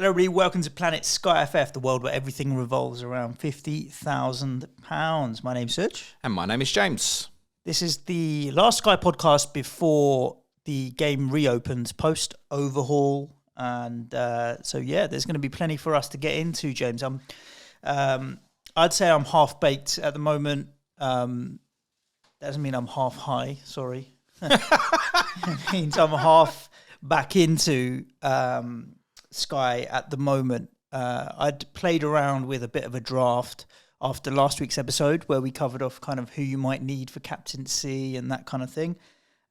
Hello everybody, welcome to Planet SkyFF, the world where everything revolves around £50,000. My name's Serge. And my name is James. This is the last Sky podcast before the game reopens, post Overhaul. And so there's going to be plenty for us to get into, James. I'd say I'm half-baked at the moment. Doesn't mean I'm half-high, sorry. It means I'm half back into Sky at the moment. I'd played around with a bit of a draft after last week's episode where we covered off kind of who you might need for captaincy and that kind of thing.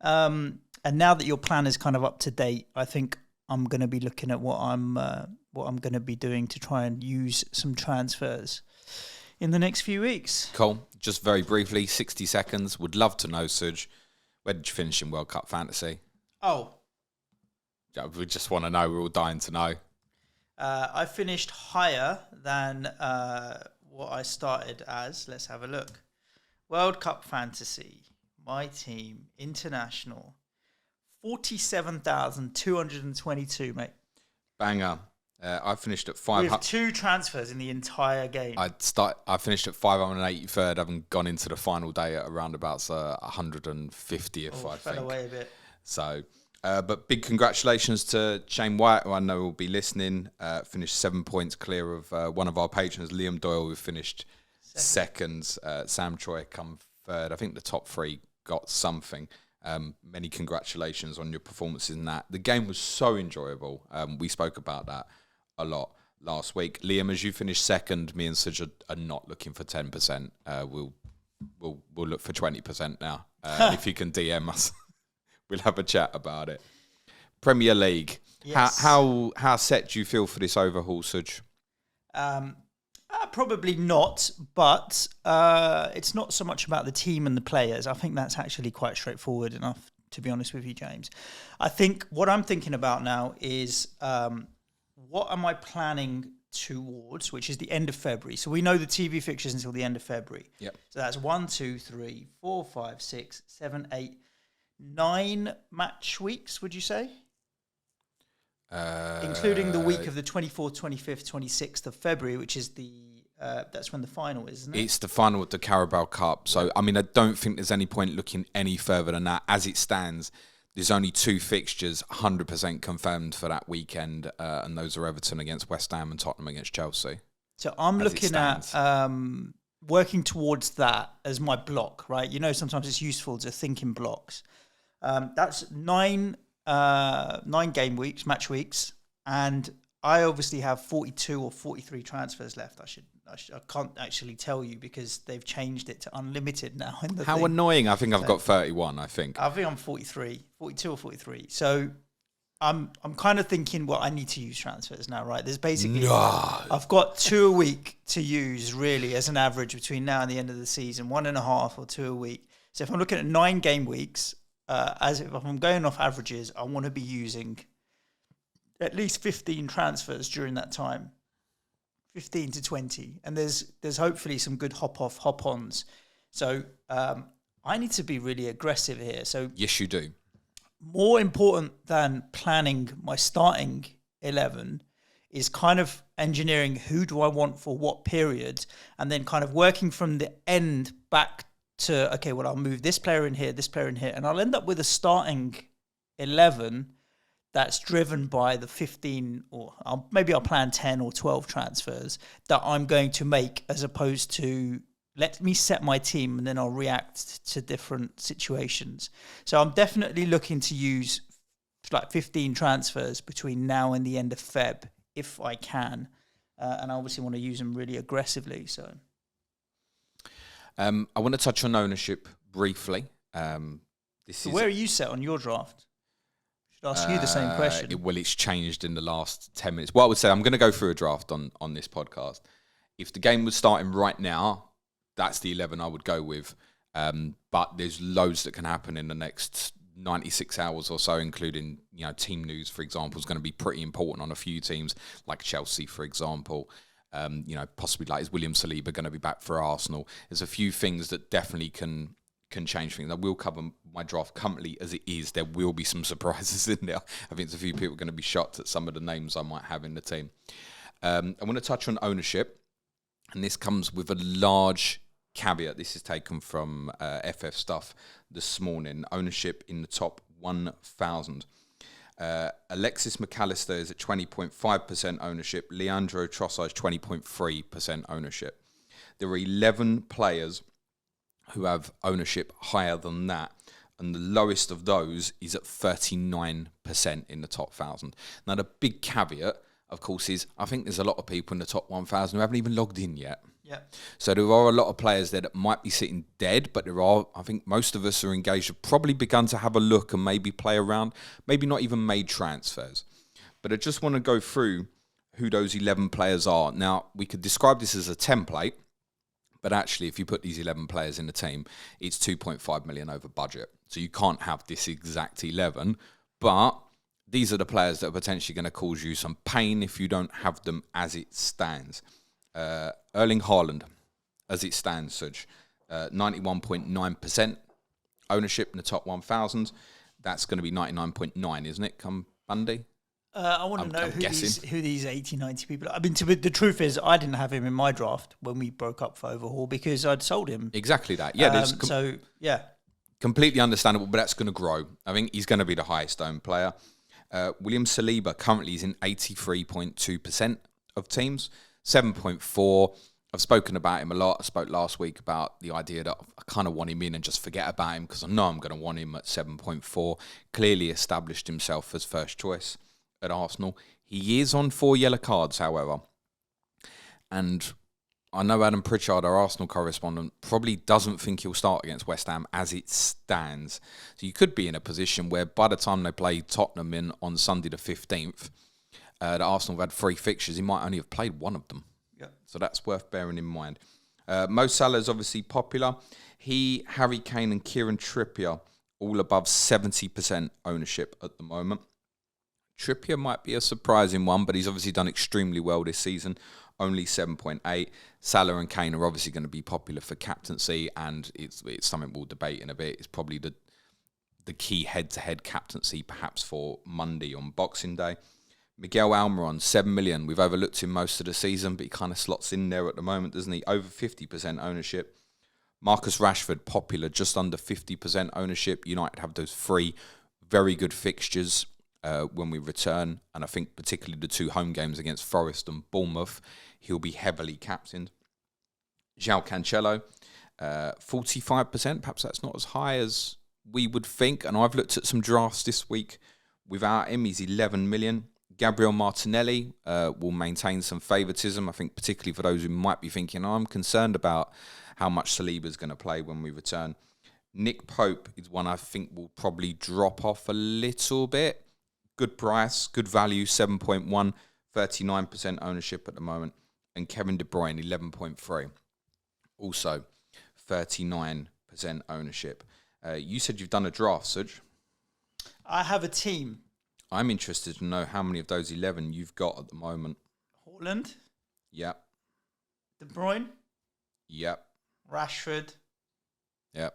And now that your plan is kind of up to date, I think I'm going to be looking at what I'm going to be doing to try and use some transfers in the next few weeks. Cool. Just very briefly, 60 seconds. Would love to know, Suj, where did you finish in World Cup Fantasy? Oh. Yeah, we just want to know. We're all dying to know. I finished higher than what I started as. Let's have a look. World Cup Fantasy, my team, international, 47,222, mate. Banger. I finished at 500. With 2 transfers in the entire game. I finished at 583rd, having gone into the final day at around about 150th, I fell think. Away a bit. So, but big congratulations to Shane White, who I know will be listening. Finished 7 points clear of one of our patrons, Liam Doyle, who finished second. Sam Troy come third. I think the top 3 got something. Many congratulations on your performances in that. The game was so enjoyable. We spoke about that a lot last week. Liam, as you finished second, me and Suj are not looking for 10%. We'll look for 20% now. If you can DM us. We'll have a chat about it. Premier League. Yes. How set do you feel for this overhaul, Suj? Probably not, but it's not so much about the team and the players. I think that's actually quite straightforward enough, to be honest with you, James. I think what I'm thinking about now is what am I planning towards, which is the end of February. So we know the TV fixtures until the end of February. Yep. So that's 1, 2, 3, 4, 5, 6, 7, 8, 9 match weeks, would you say? Including the week of the 24th, 25th, 26th of February, which is that's when the final is, isn't it? It's the final of the Carabao Cup. So, I mean, I don't think there's any point looking any further than that. As it stands, there's only 2 fixtures 100% confirmed for that weekend, and those are Everton against West Ham and Tottenham against Chelsea. So I'm looking at working towards that as my block, right? You know, sometimes it's useful to think in blocks. That's 9 game weeks, match weeks, and I obviously have 42 or 43 transfers left. I can't actually tell you because they've changed it to unlimited now. How annoying! I think I've got 31. I think I'm 42 or 43. So I'm kind of thinking, well, I need to use transfers now, right? There's basically I've got 2 a week to use really as an average between now and the end of the season, 1.5 or 2 a week. So if I'm looking at 9 game weeks. If I'm going off averages, I want to be using at least 15 transfers during that time, 15 to 20, and there's hopefully some good hop-off, hop-ons. So I need to be really aggressive here. So yes, you do. More important than planning my starting 11 is kind of engineering who do I want for what period, and then kind of working from the end back to, okay, well, I'll move this player in here, and I'll end up with a starting 11 that's driven by the 15, or maybe I'll plan 10 or 12 transfers that I'm going to make, as opposed to let me set my team and then I'll react to different situations. So I'm definitely looking to use like 15 transfers between now and the end of Feb, if I can. And I obviously want to use them really aggressively, so... I want to touch on ownership briefly. Where are you set on your draft? Should ask you the same question. It's changed in the last 10 minutes. Well, I would say I'm going to go through a draft on this podcast. If the game was starting right now, that's the 11 I would go with. But there's loads that can happen in the next 96 hours or so, including, team news, for example, is going to be pretty important on a few teams, like Chelsea, for example. Possibly like, is William Saliba going to be back for Arsenal? There's a few things that definitely can can change things. I will cover my draft currently as it is. There will be some surprises in there. I think there's a few people going to be shocked at some of the names I might have in the team. I want to touch on ownership, and this comes with a large caveat. This is taken from FF stuff this morning. Ownership in the top 1,000. Alexis McAllister is at 20.5% ownership. Leandro Trossard 20.3% ownership. There are 11 players who have ownership higher than that, and the lowest of those is at 39% in the top 1,000. Now, the big caveat, of course, is I think there's a lot of people in the top 1,000 who haven't even logged in yet. Yeah. So there are a lot of players there that might be sitting dead, but I think most of us are engaged, have probably begun to have a look and maybe play around, maybe not even made transfers. But I just want to go through who those 11 players are. Now, we could describe this as a template, but actually, if you put these 11 players in the team, it's 2.5 million over budget. So you can't have this exact 11, but these are the players that are potentially going to cause you some pain if you don't have them as it stands. Erling Haaland, as it stands, Suj, 91.9% ownership in the top 1,000. That's going to be 99.9, isn't it, come Monday? I want to know who these 80, 90 people are. I mean, the truth is, I didn't have him in my draft when we broke up for Overhaul because I'd sold him. Exactly that. Yeah. Yeah. Completely understandable, but that's going to grow. I think he's going to be the highest owned player. William Saliba currently is in 83.2% of teams, 7.4. I've spoken about him a lot. I spoke last week about the idea that I kind of want him in and just forget about him because I know I'm going to want him at 7.4. Clearly established himself as first choice at Arsenal. He is on 4 yellow cards, however. And I know Adam Pritchard, our Arsenal correspondent, probably doesn't think he'll start against West Ham as it stands. So you could be in a position where by the time they play Tottenham on Sunday the 15th, that Arsenal have had 3 fixtures, he might only have played one of them. Yeah. So that's worth bearing in mind. Mo Salah is obviously popular. He, Harry Kane and Kieran Trippier, all above 70% ownership at the moment. Trippier might be a surprising one, but he's obviously done extremely well this season. Only 7.8. Salah and Kane are obviously going to be popular for captaincy, and it's something we'll debate in a bit. It's probably the key head-to-head captaincy, perhaps for Monday on Boxing Day. Miguel Almiron, 7 million. We've overlooked him most of the season, but he kind of slots in there at the moment, doesn't he? Over 50% ownership. Marcus Rashford, popular, just under 50% ownership. United have those 3 very good fixtures when we return, and I think particularly the 2 home games against Forest and Bournemouth, he'll be heavily captained. João Cancelo, 45%. Perhaps that's not as high as we would think, and I've looked at some drafts this week without him. He's 11 million. Gabriel Martinelli will maintain some favouritism, I think, particularly for those who might be thinking, I'm concerned about how much Saliba's going to play when we return. Nick Pope is one I think will probably drop off a little bit. Good price, good value, 7.1, 39% ownership at the moment. And Kevin De Bruyne, 11.3. Also, 39% ownership. You said you've done a draft, Suj. I have a team. I'm interested to know how many of those 11 you've got at the moment. Haaland. Yep. De Bruyne. Yep. Rashford. Yep.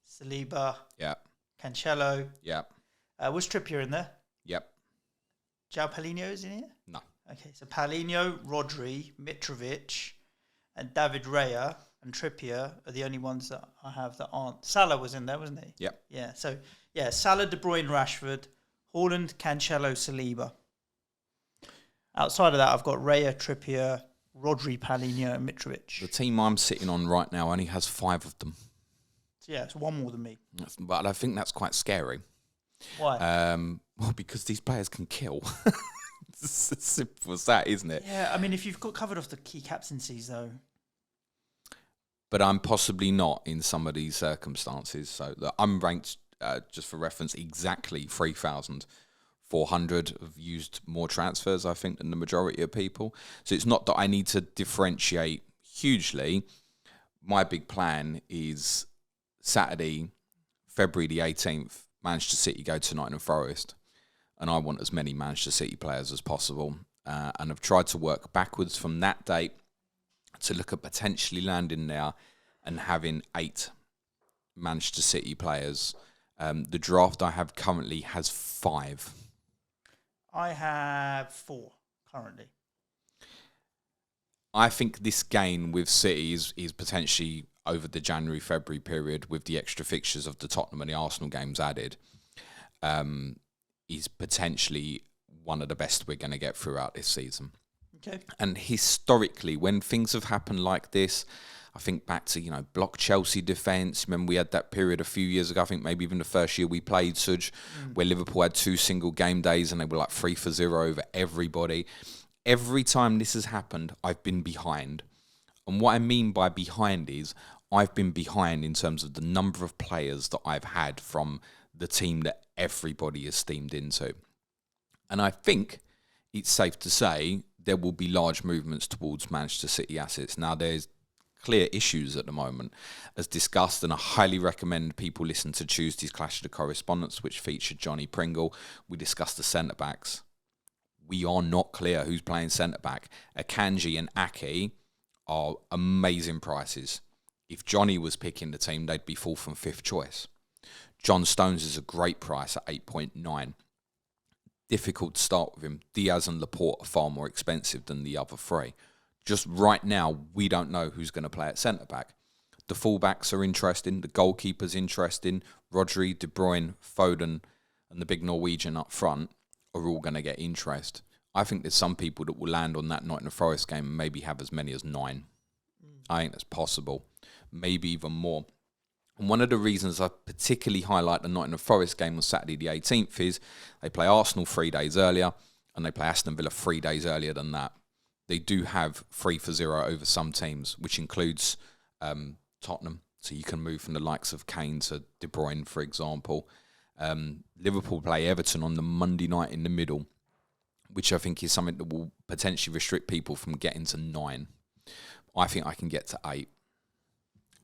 Saliba. Yep. Cancelo. Yep. Was Trippier in there? Yep. João Paulinho is in here? No. Okay, so Paulinho, Rodri, Mitrovic, and David Raya and Trippier are the only ones that I have that aren't. Salah was in there, wasn't he? Yep. Yeah, so, Salah, De Bruyne, Rashford, Haaland, Cancelo, Saliba. Outside of that, I've got Raya, Trippier, Rodri, Paulinho, and Mitrovic. The team I'm sitting on right now only has 5 of them. So, it's one more than me. But I think that's quite scary. Why? Well, because these players can kill. It's as simple as that, isn't it? Yeah, I mean, if you've got covered off the key captaincies, though. But I'm possibly not in some of these circumstances. So I'm ranked, just for reference, exactly 3,400 have used more transfers, I think, than the majority of people. So it's not that I need to differentiate hugely. My big plan is Saturday, February the 18th, Manchester City go to Nottingham Forest. And I want as many Manchester City players as possible. And I've tried to work backwards from that date to look at potentially landing there and having 8 Manchester City players. The draft I have currently has 5. I have 4 currently. I think this gain with City is potentially over the January-February period with the extra fixtures of the Tottenham and the Arsenal games added, is potentially one of the best we're going to get throughout this season. Okay. And historically, when things have happened like this, I think back to, block Chelsea defence. Remember, we had that period a few years ago, I think maybe even the first year we played, Suj, where Liverpool had 2 single game days and they were like 3-0 over everybody. Every time this has happened, I've been behind. And what I mean by behind is I've been behind in terms of the number of players that I've had from the team that everybody is steamed into. And I think it's safe to say there will be large movements towards Manchester City assets. Now, there's clear issues at the moment, as discussed, and I highly recommend people listen to Tuesday's Clash of the Correspondents, which featured Johnny Pringle. We discussed the centre-backs. We are not clear who's playing centre-back. Akanji and Ake are amazing prices. If Johnny was picking the team, they'd be 4th and 5th choice. John Stones is a great price at 8.9. Difficult to start with him. Diaz and Laporte are far more expensive than the other 3. Just right now, we don't know who's going to play at centre-back. The fullbacks are interesting. The goalkeeper's interesting. Rodri, De Bruyne, Foden, and the big Norwegian up front are all going to get interest. I think there's some people that will land on that Nottingham Forest game and maybe have as many as 9. I think that's possible. Maybe even more. And one of the reasons I particularly highlight the Nottingham Forest game on Saturday the 18th is they play Arsenal 3 days earlier and they play Aston Villa 3 days earlier than that. They do have 3-0 over some teams, which includes Tottenham. So you can move from the likes of Kane to De Bruyne, for example. Liverpool play Everton on the Monday night in the middle, which I think is something that will potentially restrict people from getting to 9. I think I can get to 8.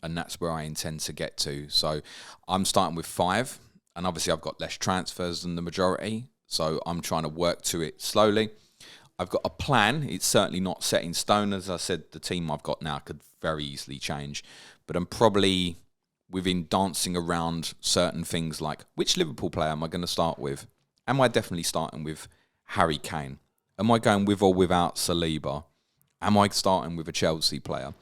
And that's where I intend to get to. So I'm starting with 5. And obviously I've got less transfers than the majority. So I'm trying to work to it slowly. I've got a plan. It's certainly not set in stone. As I said, the team I've got now could very easily change. But I'm probably within dancing around certain things like, which Liverpool player am I going to start with? Am I definitely starting with Harry Kane? Am I going with or without Saliba? Am I starting with a Chelsea player?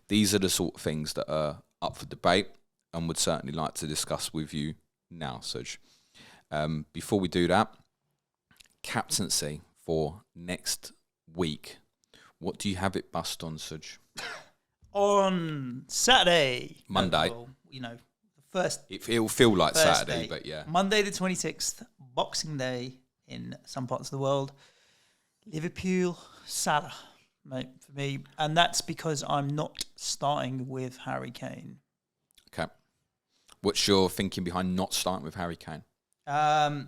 These are the sort of things that are up for debate and would certainly like to discuss with you now, Suj. Before we do that, captaincy for next week. What do you have it bust on, Suj? On Saturday. Monday. Well, the first. It'll feel like Saturday, day, but yeah. Monday the 26th, Boxing Day in some parts of the world. Liverpool, Salah, mate, for me. And that's because I'm not starting with Harry Kane. Okay. What's your thinking behind not starting with Harry Kane? I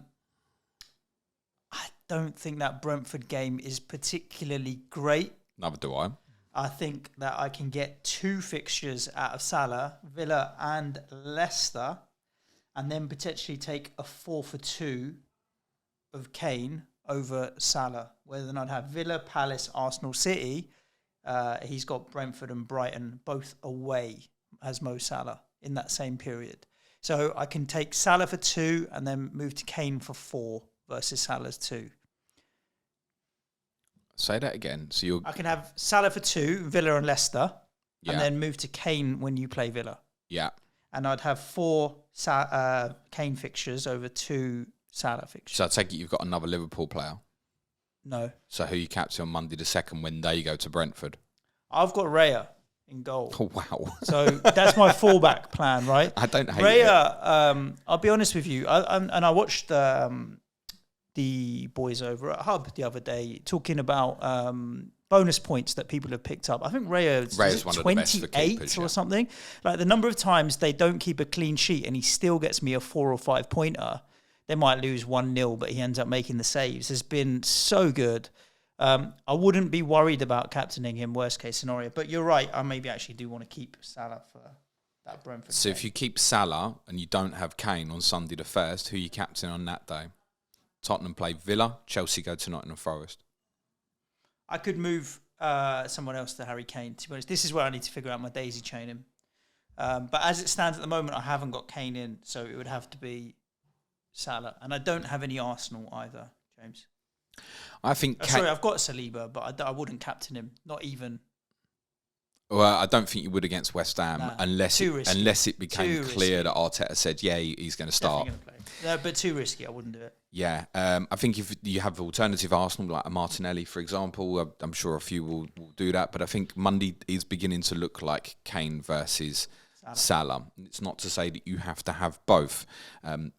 don't think that Brentford game is particularly great. Neither do I. I think that I can get 2 fixtures out of Salah, Villa and Leicester, and then potentially take a 4-for-2 of Kane over Salah. Whether or not I'd have Villa, Palace, Arsenal, City, he's got Brentford and Brighton both away as Mo Salah in that same period. So I can take Salah for 2 and then move to Kane for 4 versus Salah's 2. Say that again. So I can have Salah for 2, Villa and Leicester, yeah. and then move to Kane when you play Villa. Yeah. And I'd have 4 Kane fixtures over 2 Salah fixtures. So I take it you've got another Liverpool player? No. So who you captain on Monday the 2nd when they go to Brentford? I've got Raya in goal. Oh, wow. So that's my fallback plan, right? I don't hate Raya, I'll be honest with you, I watched the boys over at Hub the other day talking about bonus points that people have picked up. I think Raya's one 28 of the best for keepers, or something. Like the number of times they don't keep a clean sheet and he still gets me a 4 or 5 pointer. They might lose 1-0, but he ends up making the saves. Has been so good. I wouldn't be worried about captaining him, worst case scenario. But you're right. I maybe actually do want to keep Salah for that Brentford So game. if you keep Salah and you don't have Kane on Sunday the 1st, who are you captain on that day? Tottenham play Villa, Chelsea go to Nottingham Forest. I could move someone else to Harry Kane, to be honest. This is where I need to figure out my daisy chaining. But as it stands at the moment, I haven't got Kane in, so it would have to be Salah. And I don't have any Arsenal either, James. I think... Sorry, I've got Saliba, but I wouldn't captain him, not even. Well, I don't think you would against West Ham unless it became clear that Arteta said, yeah, he's going to start. Definitely going to play. No, but too risky. I wouldn't do it. Yeah. I think if you have alternative Arsenal, like a Martinelli, for example, I'm sure a few will do that. But I think Monday is beginning to look like Kane versus Salah. It's not to say that you have to have both.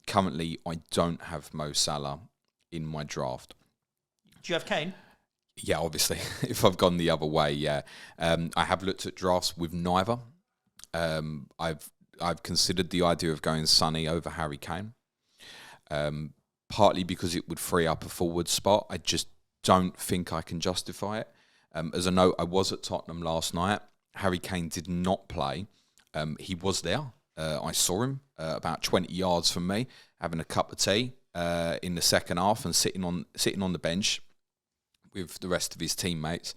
Currently, I don't have Mo Salah in my draft. Do you have Kane? Yeah, obviously. If I've gone the other way, yeah. I have looked at drafts with neither. I've considered the idea of going Sonny over Harry Kane, partly because it would free up a forward spot. I just don't think I can justify it. As a note, I was at Tottenham last night. Harry Kane did not play. He was there. I saw him about 20 yards from me, having a cup of tea in the second half and sitting on the bench with the rest of his teammates.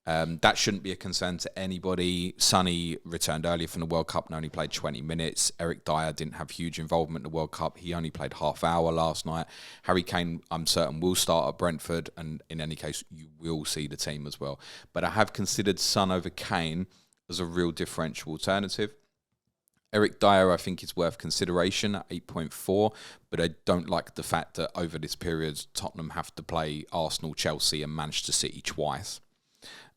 That shouldn't be a concern to anybody. Sonny returned earlier from the World Cup and only played 20 minutes. Eric Dyer didn't have huge involvement in the World Cup. He only played half hour last night. Harry Kane, I'm certain, will start at Brentford, and in any case, you will see the team as well. But I have considered Son over Kane as a real differential alternative. Eric Dyer, I think, is worth consideration at 8.4, but I don't like the fact that over this period, Tottenham have to play Arsenal, Chelsea and Manchester City twice.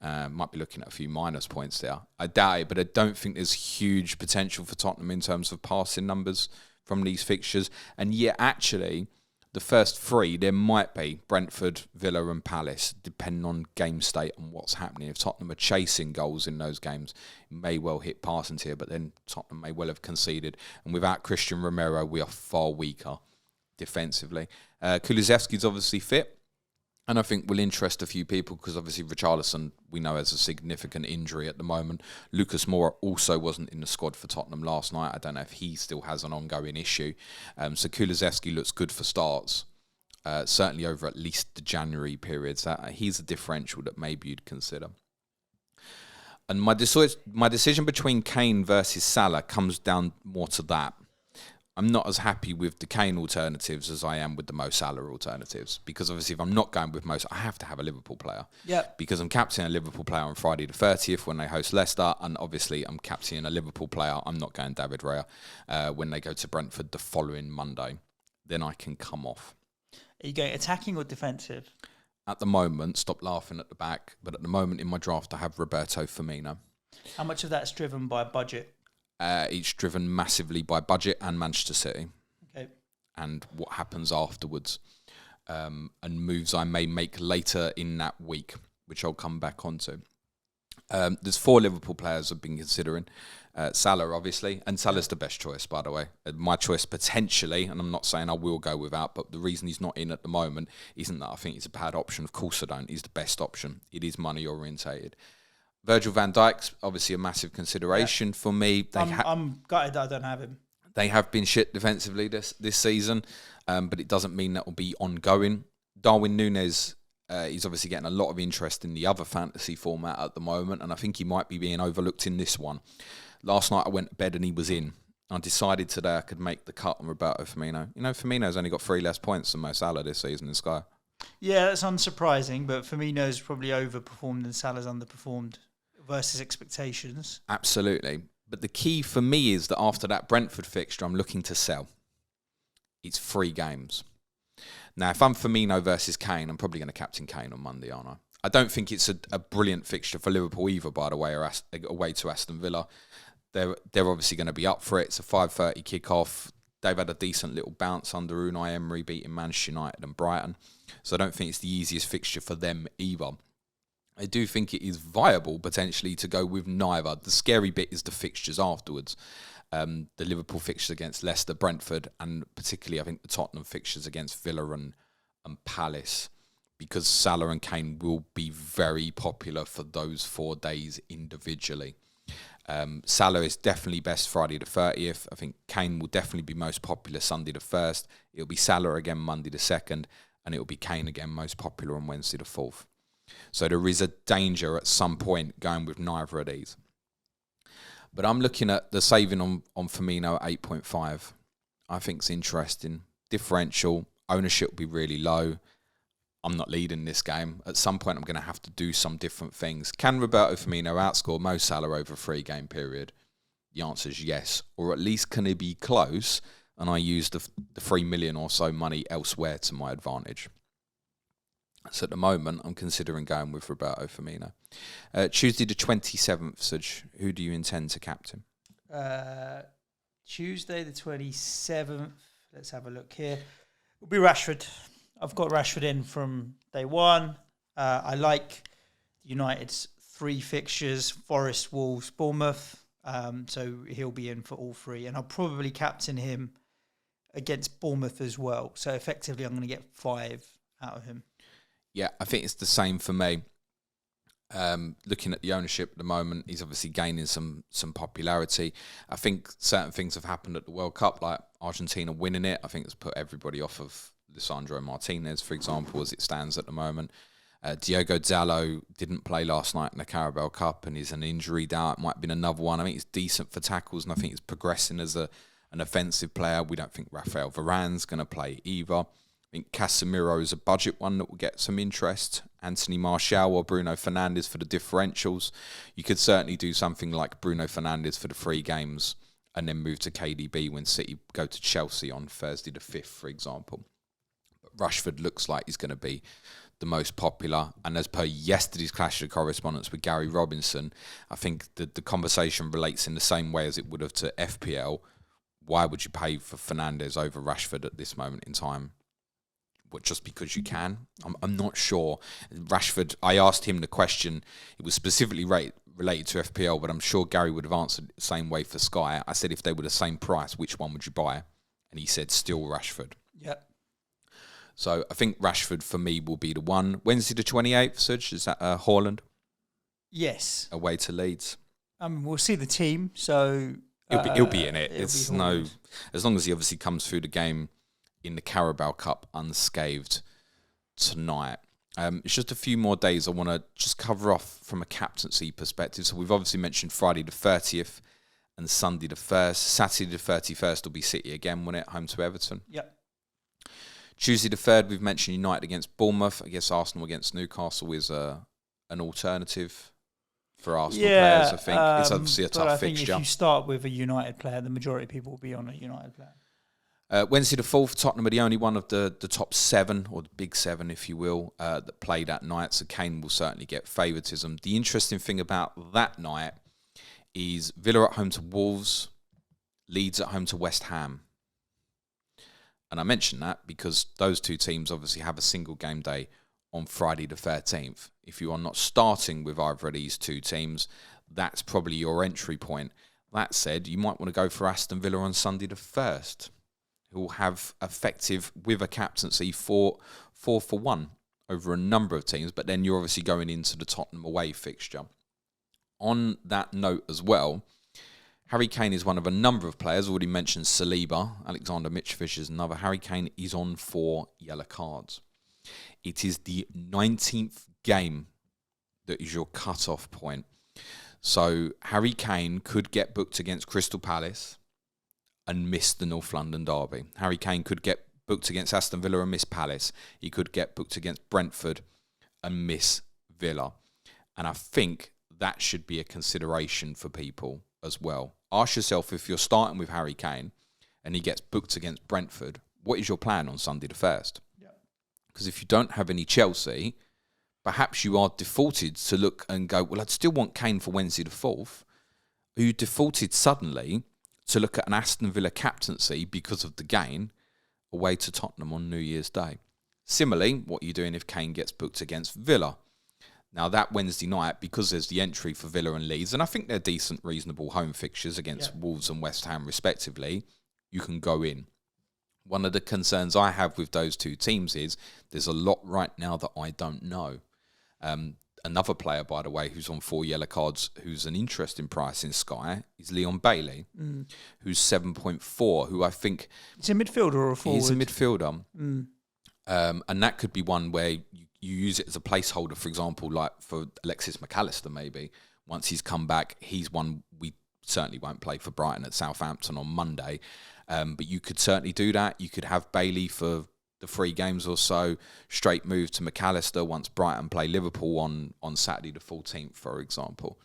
Might be looking at a few minus points there. I doubt it, but I don't think there's huge potential for Tottenham in terms of passing numbers from these fixtures. And yet, actually, the first three, there might be Brentford, Villa and Palace, depending on game state and what's happening. If Tottenham are chasing goals in those games, it may well hit passing tier, but then Tottenham may well have conceded. And without Christian Romero, we are far weaker defensively. Kulusevski's obviously fit, and I think will interest a few people because obviously Richarlison, we know, has a significant injury at the moment. Lucas Moura also wasn't in the squad for Tottenham last night. I don't know if he still has an ongoing issue. So Kulusevski looks good for starts, certainly over at least the January periods. He's a differential that maybe you'd consider. And my decision between Kane versus Salah comes down more to that. I'm not as happy with the Kane alternatives as I am with the Mo Salah alternatives, because obviously if I'm not going with Mo, I have to have a Liverpool player. Yep. Because I'm captaining a Liverpool player on Friday the 30th when they host Leicester, and obviously I'm captaining a Liverpool player. I'm not going David Raya when they go to Brentford the following Monday. Then I can come off. Are you going attacking or defensive? At the moment, stop laughing at the back, but at the moment in my draft I have Roberto Firmino. How much of that's driven by budget? It's driven massively by budget and Manchester City. Okay. And what happens afterwards, and moves I may make later in that week, which I'll come back onto. There's 4 Liverpool players I've been considering. Salah, obviously, and Salah's the best choice, by the way. My choice potentially, and I'm not saying I will go without, but the reason he's not in at the moment isn't that I think he's a bad option. Of course I don't. He's the best option. It is money orientated. Virgil van Dijk's obviously a massive consideration for me. I'm gutted that I don't have him. They have been shit defensively this season, but it doesn't mean that will be ongoing. Darwin Núñez is obviously getting a lot of interest in the other fantasy format at the moment, and I think he might be being overlooked in this one. Last night I went to bed and he was in. I decided today I could make the cut on Roberto Firmino. You know, Firmino's only got 3 less points than Mo Salah this season in Sky. Yeah, that's unsurprising, but Firmino's probably overperformed and Salah's underperformed versus expectations. Absolutely. But the key for me is that after that Brentford fixture, I'm looking to sell. It's 3 games. Now, if I'm Firmino versus Kane, I'm probably going to captain Kane on Monday, aren't I? I don't think it's a brilliant fixture for Liverpool either, by the way, or away to Aston Villa. They're obviously going to be up for it. It's a 5:30 kickoff. They've had a decent little bounce under Unai Emery, beating Manchester United and Brighton. So I don't think it's the easiest fixture for them either. I do think it is viable, potentially, to go with neither. The scary bit is the fixtures afterwards. The Liverpool fixtures against Leicester, Brentford, and particularly, I think, the Tottenham fixtures against Villa and Palace, because Salah and Kane will be very popular for those 4 days individually. Salah is definitely best Friday the 30th. I think Kane will definitely be most popular Sunday the 1st. It'll be Salah again Monday the 2nd, and it'll be Kane again most popular on Wednesday the 4th. So there is a danger at some point going with neither of these. But I'm looking at the saving on Firmino at 8.5. I think it's interesting. Differential, ownership will be really low. I'm not leading this game. At some point, I'm going to have to do some different things. Can Roberto Firmino outscore Mo Salah over a 3-game period? The answer is yes. Or at least can he be close? And I use the 3 million or so money elsewhere to my advantage. So at the moment, I'm considering going with Roberto Firmino. Tuesday the 27th, Suj, who do you intend to captain? Tuesday the 27th. Let's have a look here. It'll be Rashford. I've got Rashford in from day one. I like United's 3 fixtures, Forest, Wolves, Bournemouth. So he'll be in for all 3. And I'll probably captain him against Bournemouth as well. So effectively, I'm going to get 5 out of him. Yeah, I think it's the same for me. Looking at the ownership at the moment, he's obviously gaining some popularity. I think certain things have happened at the World Cup, like Argentina winning it. I think it's put everybody off of Lisandro Martinez, for example, as it stands at the moment. Diogo Dalot didn't play last night in the Carabao Cup and he's an injury doubt. Might have been another one. I think he's decent for tackles and I think he's progressing as an offensive player. We don't think Rafael Varane's going to play either. I think Casemiro is a budget one that will get some interest. Anthony Martial or Bruno Fernandes for the differentials. You could certainly do something like Bruno Fernandes for the 3 games and then move to KDB when City go to Chelsea on Thursday the 5th, for example. But Rashford looks like he's going to be the most popular. And as per yesterday's Clash of Correspondence with Gary Robinson, I think the conversation relates in the same way as it would have to FPL. Why would you pay for Fernandes over Rashford at this moment in time? What, just because you can? I'm not sure. Rashford, I asked him the question. It was specifically related to FPL, but I'm sure Gary would have answered the same way for Sky. I said if they were the same price, which one would you buy? And he said still Rashford. Yep. So I think Rashford for me will be the one. Wednesday the 28th, Suj, is that Haaland? Yes. Away to Leeds. We'll see the team, so... He'll be in it. It's no... As long as he obviously comes through the game in the Carabao Cup unscathed tonight. It's just a few more days I want to just cover off from a captaincy perspective. So we've obviously mentioned Friday the 30th and Sunday the 1st. Saturday the 31st will be City again, won't it? Home to Everton. Yep. Tuesday the 3rd, we've mentioned United against Bournemouth. I guess Arsenal against Newcastle is an alternative for Arsenal players, I think. It's obviously a tough fixture. If you start with a United player, the majority of people will be on a United player. Wednesday the 4th, Tottenham are the only one of the top 7, or the big 7, if you will, that played that night. So Kane will certainly get favouritism. The interesting thing about that night is Villa at home to Wolves, Leeds at home to West Ham. And I mention that because those 2 teams obviously have a single game day on Friday the 13th. If you are not starting with either of these 2 teams, that's probably your entry point. That said, you might want to go for Aston Villa on Sunday the 1st. Who will have effective with a captaincy 4 for 1 over a number of teams, but then you're obviously going into the Tottenham away fixture. On that note as well, Harry Kane is one of a number of players. Already mentioned Saliba, Alexander Mitrovic is another. Harry Kane is on 4 yellow cards. It is the 19th game that is your cut-off point. So Harry Kane could get booked against Crystal Palace and miss the North London derby. Harry Kane could get booked against Aston Villa and miss Palace. He could get booked against Brentford and miss Villa. And I think that should be a consideration for people as well. Ask yourself, if you're starting with Harry Kane and he gets booked against Brentford, what is your plan on Sunday the 1st? Because if you don't have any Chelsea, perhaps you are defaulted to look and go, well, I'd still want Kane for Wednesday the 4th. Are you defaulted suddenly to look at an Aston Villa captaincy because of the gain away to Tottenham on New Year's Day? Similarly, what are you doing if Kane gets booked against Villa? Now, that Wednesday night, because there's the entry for Villa and Leeds, and I think they're decent, reasonable home fixtures against Wolves and West Ham, respectively, you can go in. One of the concerns I have with those 2 teams is there's a lot right now that I don't know. Another player, by the way, who's on 4 yellow cards, who's an interesting price in Sky, is Leon Bailey, who's 7.4, who I think... Is he a midfielder or a forward? He's a midfielder. And that could be one where you use it as a placeholder, for example, like for Alexis McAllister, maybe. Once he's come back, he's one we certainly won't play for Brighton at Southampton on Monday. But you could certainly do that. You could have Bailey for the 3 games or so, straight move to McAllister once Brighton play Liverpool on Saturday the 14th, for example.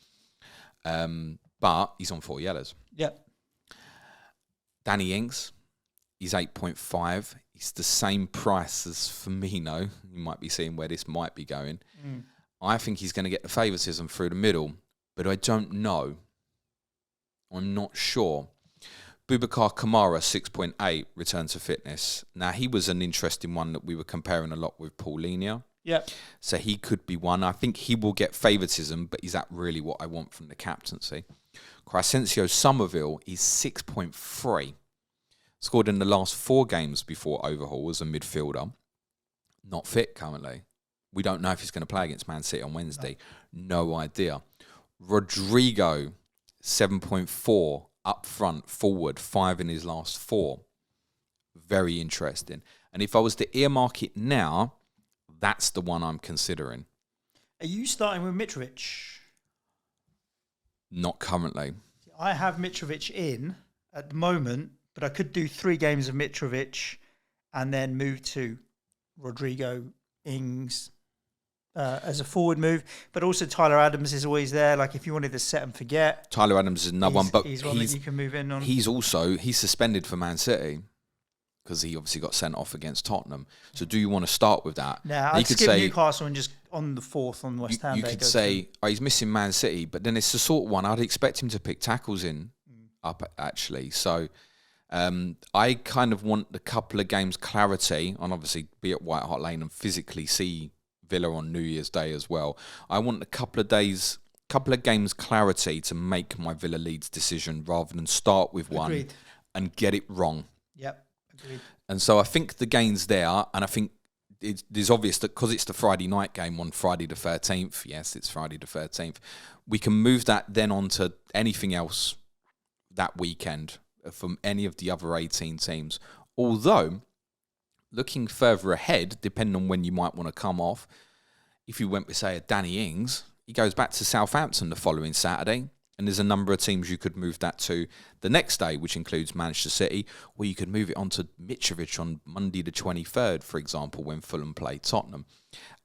But he's on 4 yellows. Yep. Danny Ings, he's 8.5. He's the same price as Firmino. You might be seeing where this might be going. I think he's going to get the favouritism through the middle, but I don't know. I'm not sure. Boubacar Kamara, 6.8, return to fitness. Now, he was an interesting one that we were comparing a lot with Paulinho. Yep. So he could be one. I think he will get favouritism, but is that really what I want from the captaincy? Crescencio Somerville is 6.3. Scored in the last 4 games before Overhaul as a midfielder. Not fit currently. We don't know if he's going to play against Man City on Wednesday. No idea. Rodrigo, 7.4. Up front, forward, 5 in his last 4. Very interesting. And if I was to earmark it now, that's the one I'm considering. Are you starting with Mitrovic? Not currently. I have Mitrovic in at the moment, but I could do 3 games of Mitrovic and then move to Rodrigo, Ings as a forward move. But also Tyler Adams is always there. Like if you wanted to set and forget. Tyler Adams is another one, but he's one that you can move in on. He's suspended for Man City because he obviously got sent off against Tottenham. So do you want to start with that? Nah, I'd skip Newcastle and just on the 4th on West Ham. You could say, he's missing Man City, but then it's the sort of one I'd expect him to pick tackles in up actually. So I kind of want the couple of games clarity and obviously be at White Hart Lane and physically see Villa on New Year's Day as well. I want a couple of games clarity to make my Villa Leeds decision rather than start with one and get it wrong. Yep, agreed. And so I think the game's there, and I think it's obvious that because it's the Friday night game on Friday the 13th, yes, it's Friday the 13th, we can move that then on to anything else that weekend from any of the other 18 teams. Although, looking further ahead, depending on when you might want to come off, if you went with, say, a Danny Ings, he goes back to Southampton the following Saturday, and there's a number of teams you could move that to the next day, which includes Manchester City, or you could move it on to Mitrovic on Monday the 23rd, for example, when Fulham play Tottenham.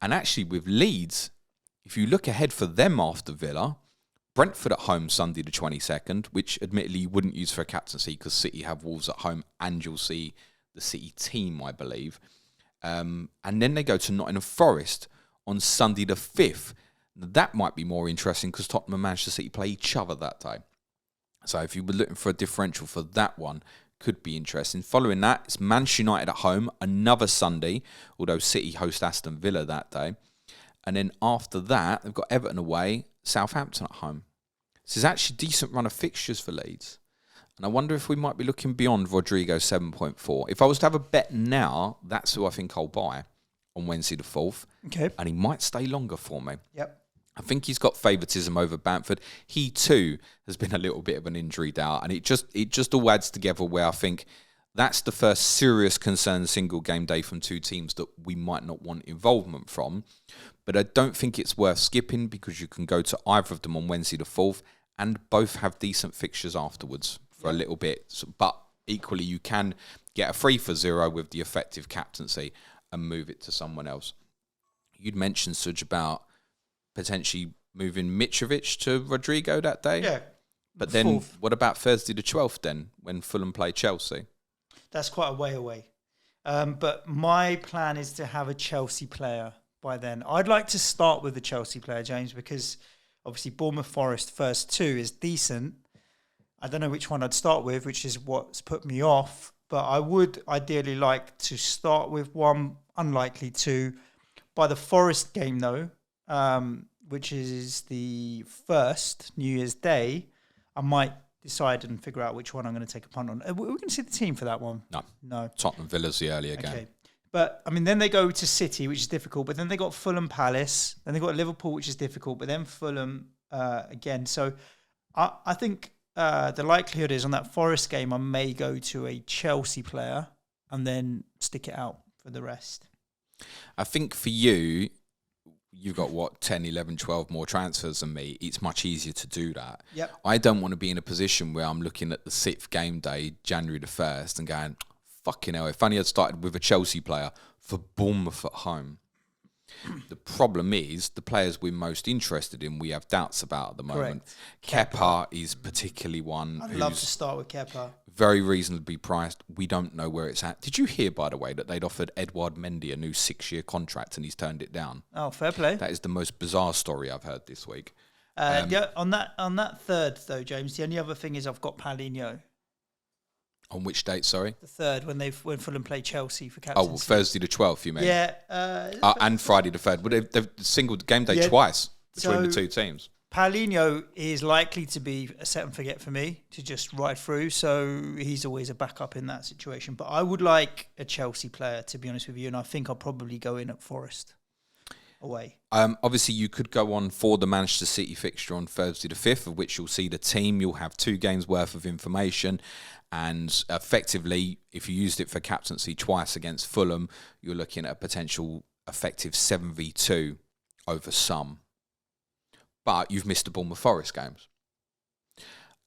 And actually, with Leeds, if you look ahead for them after Villa, Brentford at home Sunday the 22nd, which admittedly you wouldn't use for a captaincy because City have Wolves at home and you'll see the City team, I believe. And then they go to Nottingham Forest on Sunday the 5th. That might be more interesting because Tottenham and Manchester City play each other that day. So if you were looking for a differential for that one, could be interesting. Following that, it's Manchester United at home, another Sunday, although City host Aston Villa that day. And then after that, they've got Everton away, Southampton at home. This is actually a decent run of fixtures for Leeds. And I wonder if we might be looking beyond Rodrigo 7.4. If I was to have a bet now, that's who I think I'll buy on Wednesday the 4th. Okay. And he might stay longer for me. Yep. I think he's got favouritism over Bamford. He too has been a little bit of an injury doubt. And it just all adds together where I think that's the first serious concern single game day from 2 teams that we might not want involvement from. But I don't think it's worth skipping because you can go to either of them on Wednesday the 4th and both have decent fixtures afterwards for a little bit. So, but equally, you can get a 3-for-0 with the effective captaincy and move it to someone else. You'd mentioned, Suj, about potentially moving Mitrovic to Rodrigo that day. Yeah. But then what about Thursday the 12th then, when Fulham play Chelsea? That's quite a way away. But my plan is to have a Chelsea player by then. I'd like to start with the Chelsea player, James, because obviously Bournemouth Forest first 2 is decent. I don't know which one I'd start with, which is what's put me off. But I would ideally like to start with one, unlikely to. By the Forest game, though, which is the 1st, New Year's Day, I might decide and figure out which one I'm going to take a punt on. We're going to see the team for that one. No. Tottenham Villa's the earlier game. Okay. But, I mean, then they go to City, which is difficult. But then they got Fulham Palace. Then they got Liverpool, which is difficult. But then Fulham again. So I think the likelihood is on that Forest game, I may go to a Chelsea player and then stick it out for the rest. I think for you, you've got, what, 10, 11, 12 more transfers than me. It's much easier to do that. Yep. I don't want to be in a position where I'm looking at the 6th game day, January the 1st, and going, fucking hell, if only I'd started with a Chelsea player for Bournemouth at home. The problem is the players we're most interested in, we have doubts about at the moment. Kepa is particularly one I'd love to start with Kepa. Very reasonably priced. We don't know where it's at. Did you hear, by the way, that they'd offered Edouard Mendy a new 6-year contract and he's turned it down? Oh, fair play. That is the most bizarre story I've heard this week. Yeah, on that third, though, James, the only other thing is I've got Paulinho. On which date, sorry? The third, when Fulham play Chelsea for captaincy. Oh, well, Thursday the 12th, you mean? Yeah. And Friday the 3rd. But they've singled game day twice between the two teams. Paulinho is likely to be a set and forget for me to just ride through, so he's always a backup in that situation. But I would like a Chelsea player, to be honest with you, and I think I'll probably go in at Forest away. Obviously, you could go on for the Manchester City fixture on Thursday the 5th, of which you'll see the team. You'll have 2 games worth of information. And effectively, if you used it for captaincy twice against Fulham, you're looking at a potential effective 7v2 over some. But you've missed the Bournemouth Forest games.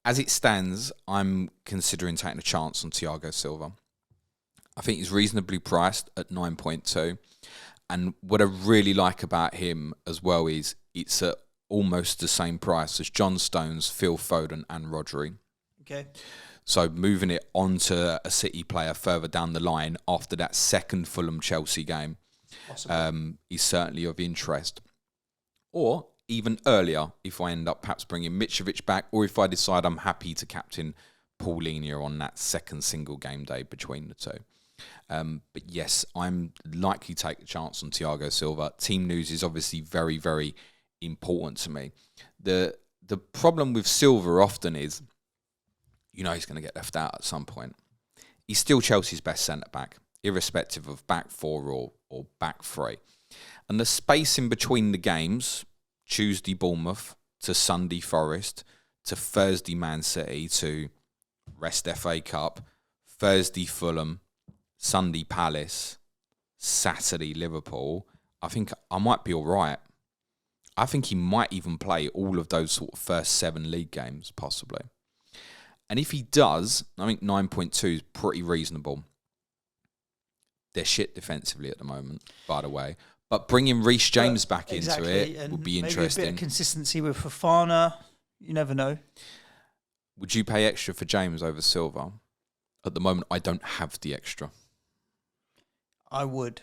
As it stands, I'm considering taking a chance on Thiago Silva. I think he's reasonably priced at 9.2. And what I really like about him as well is it's at almost the same price as John Stones, Phil Foden and Rodri. Okay. So moving it onto a City player further down the line after that second Fulham-Chelsea game is certainly of interest. Or even earlier, if I end up perhaps bringing Mitrovic back, or if I decide I'm happy to captain Paulinho on that second single game day between the two. But yes, I'm likely to take a chance on Thiago Silva. Team news is obviously very, very important to me. The problem with Silva often is, you know, he's going to get left out at some point. He's still Chelsea's best centre-back, irrespective of back 4 or back 3. And the space in between the games, Tuesday Bournemouth to Sunday Forest to Thursday Man City to rest FA Cup, Thursday Fulham, Sunday Palace, Saturday Liverpool, I think I might be all right. I think he might even play all of those sort of first 7 league games, possibly. And if he does, I think 9.2 is pretty reasonable. They're shit defensively at the moment, by the way. But bringing Reece James back into it would be interesting. Maybe a bit of consistency with Fofana. You never know. Would you pay extra for James over Silva? At the moment, I don't have the extra. I would.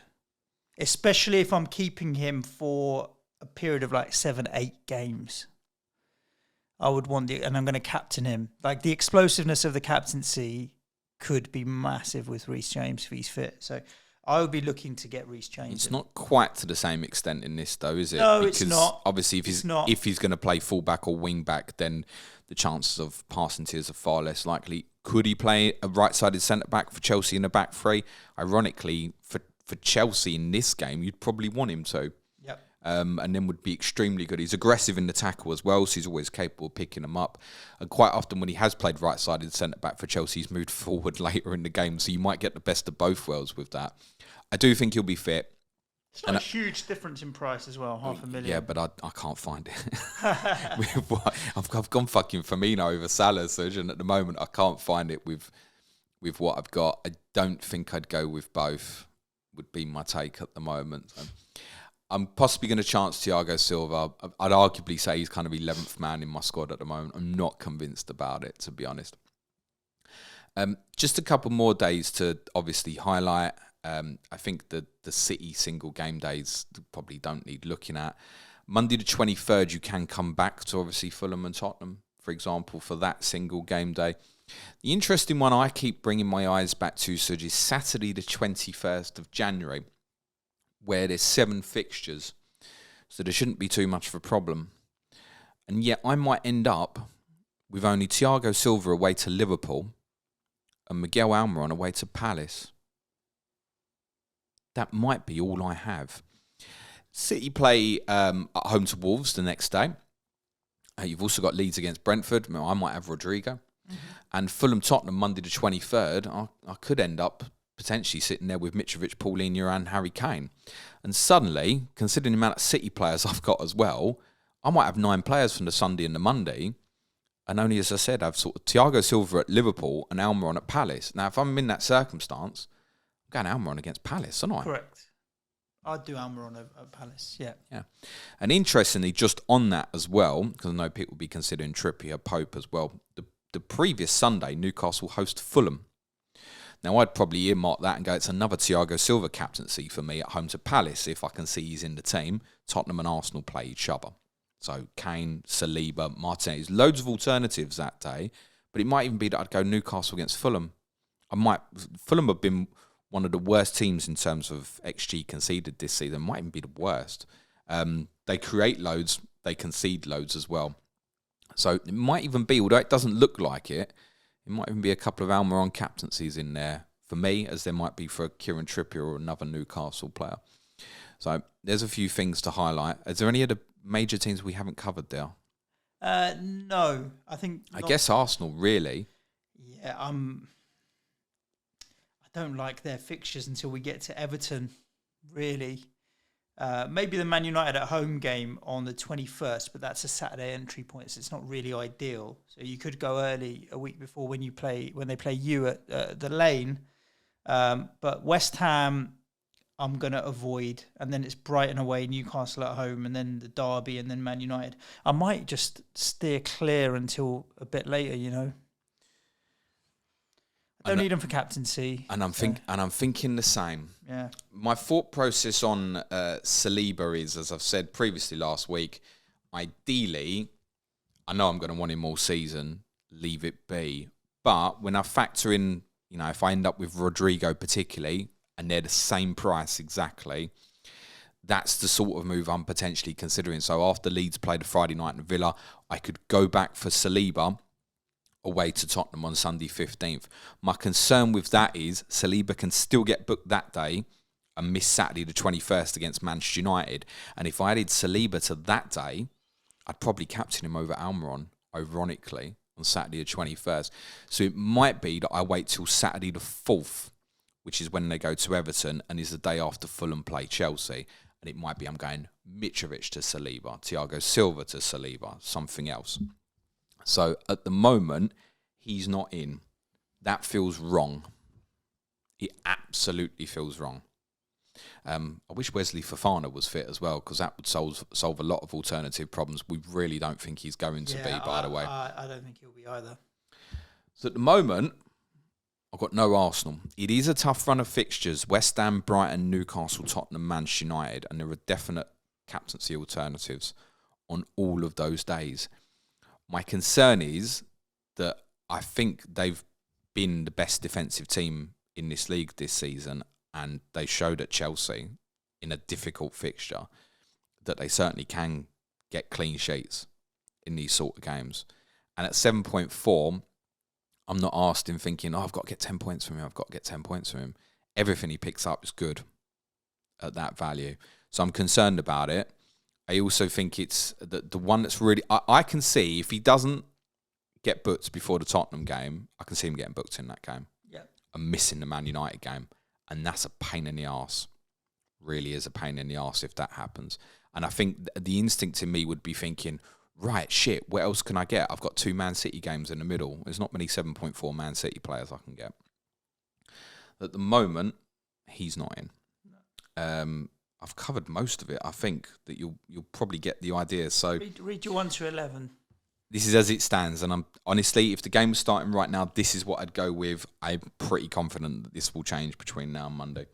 Especially if I'm keeping him for a period of like 7-8 games. I would want and I'm going to captain him. Like the explosiveness of the captaincy could be massive with Reece James if he's fit. So I would be looking to get Reece James. It's not quite to the same extent in this, though, is it? No, because it's not. Obviously, if he's going to play fullback or wing back, then the chances of passing tiers are far less likely. Could he play a right-sided centre back for Chelsea in a back 3? Ironically, for Chelsea in this game, you'd probably want him to. And then would be extremely good. He's aggressive in the tackle as well, so he's always capable of picking them up. And quite often when he has played right-sided centre-back for Chelsea, he's moved forward later in the game, so you might get the best of both worlds with that. I do think he'll be fit. It's not a huge difference in price as well, $500,000. Yeah, but I can't find it. I've gone fucking Firmino over Salah, and at the moment I can't find it with what I've got. I don't think I'd go with both, would be my take at the moment. So I'm possibly going to chance Thiago Silva. I'd arguably say he's kind of 11th man in my squad at the moment. I'm not convinced about it, to be honest. Just a couple more days to obviously highlight. I think the City single game days probably don't need looking at. Monday the 23rd, you can come back to obviously Fulham and Tottenham, for example, for that single game day. The interesting one I keep bringing my eyes back to, Suj, is Saturday the 21st of January, where there's 7 fixtures, so there shouldn't be too much of a problem. And yet I might end up with only Thiago Silva away to Liverpool and Miguel Almiron away to Palace. That might be all I have. City play at home to Wolves the next day. You've also got Leeds against Brentford. I might have Rodrigo. Mm-hmm. And Fulham Tottenham Monday the 23rd. I could end up potentially sitting there with Mitrovic, Paulinho and Harry Kane. And suddenly, considering the amount of City players I've got as well, I might have 9 players from the Sunday and the Monday. And only, as I said, I've sort of Thiago Silva at Liverpool and Almiron at Palace. Now, if I'm in that circumstance, I'm going Almiron against Palace, aren't I? Correct. I'd do Almiron at Palace, yeah. And interestingly, just on that as well, because I know people will be considering Trippier, Pope as well, the previous Sunday, Newcastle host Fulham. Now, I'd probably earmark that and go, it's another Thiago Silva captaincy for me at home to Palace if I can see he's in the team. Tottenham and Arsenal play each other. So, Kane, Saliba, Martinez, loads of alternatives that day. But it might even be that I'd go Newcastle against Fulham. Fulham have been one of the worst teams in terms of XG conceded this season. Might even be the worst. They create loads, they concede loads as well. So it might even be, although it doesn't look like it, it might even be a couple of Almiron captaincies in there for me, as there might be for Kieran Trippier or another Newcastle player. So there's a few things to highlight. Is there any other major teams we haven't covered there? No, I think. I guess Arsenal, really. Yeah, I don't like their fixtures until we get to Everton, really. Maybe the Man United at home game on the 21st, but that's a Saturday entry point, so it's not really ideal. So you could go early, a week before when they play you at the Lane. But West Ham, I'm going to avoid, and then it's Brighton away, Newcastle at home, and then the Derby, and then Man United. I might just steer clear until a bit later, you know. I don't need them for captaincy. And I'm thinking the same. Yeah. My thought process on Saliba is, as I've said previously last week, ideally, I know I'm going to want him all season, leave it be. But when I factor in, you know, if I end up with Rodrigo particularly, and they're the same price exactly, that's the sort of move I'm potentially considering. So after Leeds played the Friday night in Villa, I could go back for Saliba away to Tottenham on Sunday 15th. My concern with that is Saliba can still get booked that day and miss Saturday the 21st against Manchester United. And if I added Saliba to that day, I'd probably captain him over Almiron, ironically, on Saturday the 21st. So it might be that I wait till Saturday the 4th, which is when they go to Everton and is the day after Fulham play Chelsea. And it might be I'm going Mitrovic to Saliba, Thiago Silva to Saliba, something else. So at the moment, he's not in. That feels wrong. It absolutely feels wrong. I wish Wesley Fofana was fit as well, because that would solve a lot of alternative problems. We really don't think he's going to be, by the way. I don't think he'll be either. So at the moment, I've got no Arsenal. It is a tough run of fixtures. West Ham, Brighton, Newcastle, Tottenham, Manchester United, and there are definite captaincy alternatives on all of those days. My concern is that I think they've been the best defensive team in this league this season, and they showed at Chelsea in a difficult fixture that they certainly can get clean sheets in these sort of games. And at 7.4, I'm not asked in thinking, I've got to get 10 points from him. Everything he picks up is good at that value. So I'm concerned about it. I also think it's the one that's really... I can see if he doesn't get booked before the Tottenham game, I can see him getting booked in that game. Yeah. And missing the Man United game. And that's a pain in the arse. Really is a pain in the arse if that happens. And I think the instinct in me would be thinking, right, shit, what else can I get? I've got 2 Man City games in the middle. There's not many 7.4 Man City players I can get. At the moment, he's not in. I've covered most of it. I think that you'll probably get the idea. So read your 1 to 11. This is as it stands, and I'm honestly, if the game was starting right now, this is what I'd go with. I'm pretty confident that this will change between now and Monday.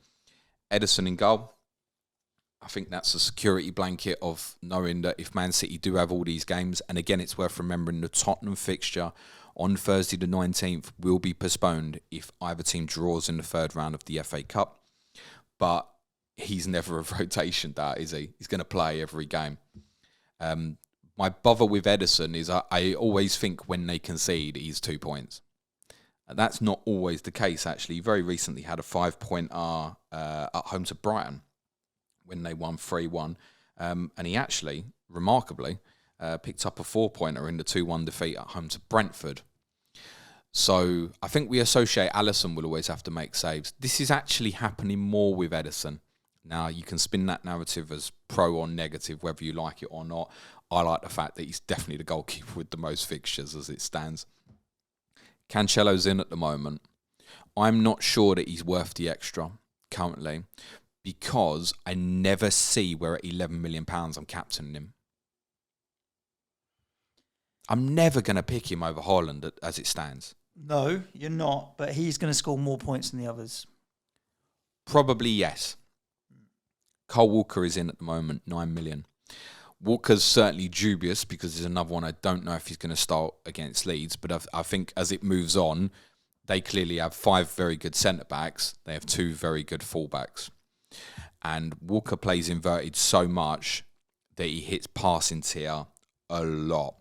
Ederson in goal. I think that's a security blanket of knowing that if Man City do have all these games, and again, it's worth remembering the Tottenham fixture on Thursday the 19th will be postponed if either team draws in the 3rd round of the FA Cup. But he's never a rotation that, is he? He's going to play every game. My bother with Ederson is I always think when they concede, he's 2 points. And that's not always the case, actually. He very recently had a 5-pointer at home to Brighton when they won 3-1. And he actually, remarkably, picked up a 4-pointer in the 2-1 defeat at home to Brentford. So I think we associate Alisson will always have to make saves. This is actually happening more with Edison. Now, you can spin that narrative as pro or negative, whether you like it or not. I like the fact that he's definitely the goalkeeper with the most fixtures as it stands. Cancelo's in at the moment. I'm not sure that he's worth the extra currently because I never see where at £11 million I'm captaining him. I'm never going to pick him over Haaland as it stands. No, you're not, but he's going to score more points than the others. Probably yes. Cole Walker is in at the moment, 9 million. Walker's certainly dubious because there's another one I don't know if he's going to start against Leeds, but I think as it moves on, they clearly have 5 very good centre-backs. They have 2 very good full-backs. And Walker plays inverted so much that he hits passing tier a lot.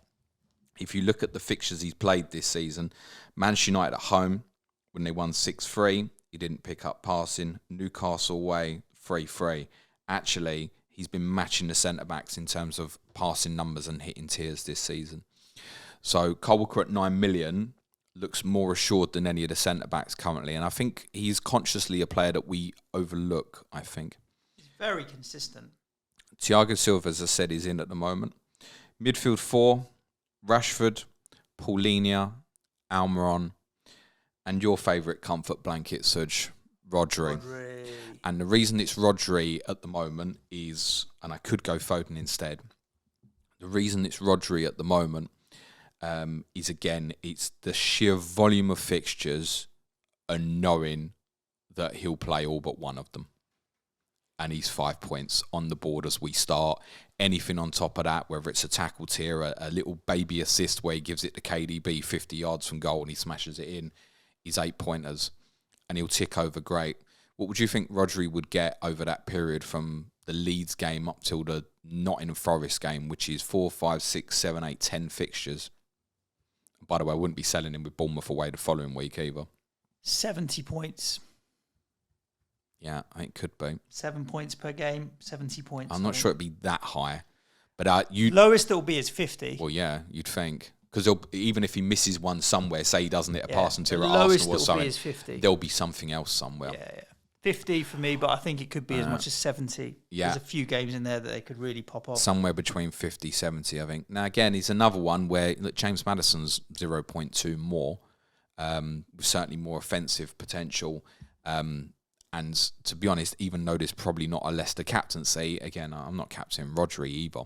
If you look at the fixtures he's played this season, Manchester United at home, when they won 6-3, he didn't pick up passing. Newcastle away, 3-3. Actually, he's been matching the centre-backs in terms of passing numbers and hitting tiers this season. So Kyle Walker at 9 million looks more assured than any of the centre-backs currently. And I think he's consciously a player that we overlook, I think. He's very consistent. Thiago Silva, as I said, is in at the moment. Midfield 4, Rashford, Paulinho, Almiron, and your favourite comfort blanket, Suj, Rodri. And the reason it's Rodri at the moment is, and I could go Foden instead, the reason it's Rodri at the moment is, again, it's the sheer volume of fixtures and knowing that he'll play all but one of them. And he's 5 points on the board as we start. Anything on top of that, whether it's a tackle tier, a little baby assist where he gives it to KDB 50 yards from goal and he smashes it in, he's 8 pointers and he'll tick over great. What would you think Rodri would get over that period from the Leeds game up till the Nottingham Forest game, which is 4, 5, 6, 7, 8, 10 fixtures? By the way, I wouldn't be selling him with Bournemouth away the following week either. 70 points. Yeah, I think it could be. 7 points per game, 70 points. I'm not sure it'd be that high. But lowest it'll be is 50. Well, yeah, you'd think. Because even if he misses one somewhere, say he doesn't hit a passing tier at lowest Arsenal or something, be is 50. There'll be something else somewhere. Yeah. 50 for me, but I think it could be as much as 70. Yeah. There's a few games in there that they could really pop off. Somewhere between 50, 70, I think. Now, again, he's another one where James Maddison's 0.2 more, with certainly more offensive potential. And to be honest, even though there's probably not a Leicester captaincy, again, I'm not captaining Rodri either.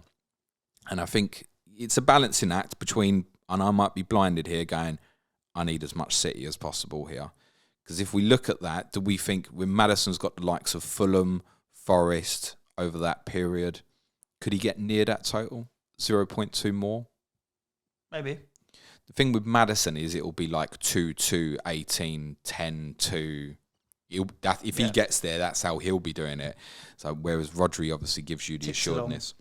And I think it's a balancing act between, and I might be blinded here going, I need as much City as possible here. Because if we look at that, do we think when Maddison's got the likes of Fulham, Forest over that period, could he get near that total? 0.2 more? Maybe. The thing with Maddison is it'll be like 2, 2, 18, 10, 2. If he gets there, that's how he'll be doing it. So whereas Rodri obviously gives you the assuredness.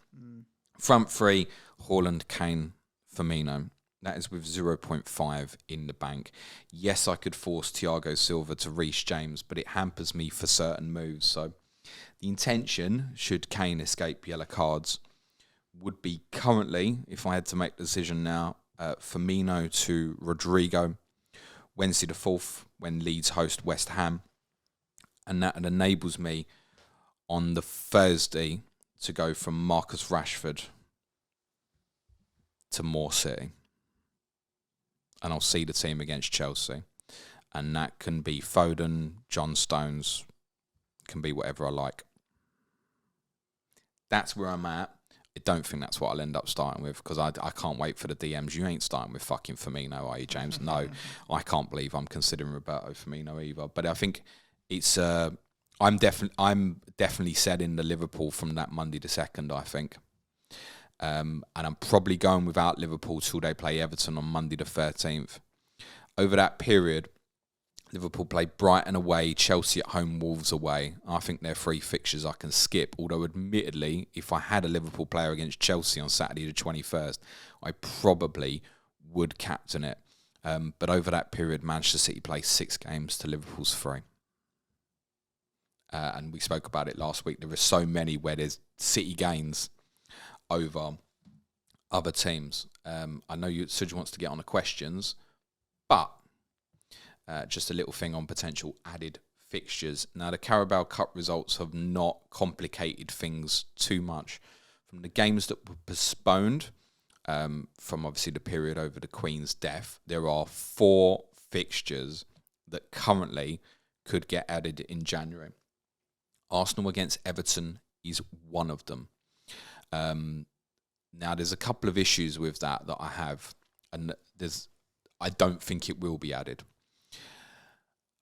Front 3, Haaland, Kane, Firmino. That is with 0.5 in the bank. Yes, I could force Thiago Silva to Reece James, but it hampers me for certain moves. So the intention, should Kane escape yellow cards, would be currently, if I had to make the decision now, Firmino to Rodrigo, Wednesday the 4th, when Leeds host West Ham. And that enables me on the Thursday to go from Marcus Rashford to Moore City. And I'll see the team against Chelsea. And that can be Foden, John Stones, can be whatever I like. That's where I'm at. I don't think that's what I'll end up starting with because I can't wait for the DMs. You ain't starting with fucking Firmino, are you, James? No, I can't believe I'm considering Roberto Firmino either. But I think it's I'm definitely setting the Liverpool from that Monday the 2nd, I think. And I'm probably going without Liverpool till they play Everton on Monday the 13th. Over that period, Liverpool play Brighton away, Chelsea at home, Wolves away. I think they're 3 fixtures I can skip. Although, admittedly, if I had a Liverpool player against Chelsea on Saturday the 21st, I probably would captain it. But over that period, Manchester City play 6 games to Liverpool's 3. And we spoke about it last week. There are so many where there's City gains over other teams. I know Suj wants to get on the questions, but just a little thing on potential added fixtures. Now, the Carabao Cup results have not complicated things too much. From the games that were postponed, from obviously the period over the Queen's death, there are 4 fixtures that currently could get added in January. Arsenal against Everton is one of them. Now, there's a couple of issues with that I have, and I don't think it will be added.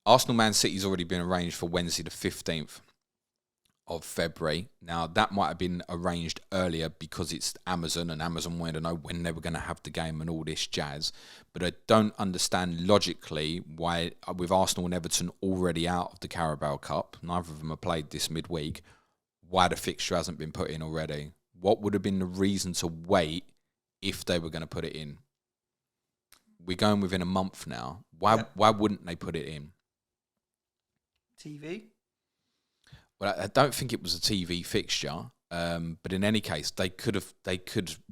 Arsenal Man City's already been arranged for Wednesday the 15th of February. Now, that might have been arranged earlier because it's Amazon, and Amazon wanted to know when they were going to have the game and all this jazz. But I don't understand logically why, with Arsenal and Everton already out of the Carabao Cup, neither of them are played this midweek, why the fixture hasn't been put in already. What would have been the reason to wait if they were going to put it in? We're going within a month now. Why wouldn't they put it in? TV? Well, I don't think it was a TV fixture, but in any case, they could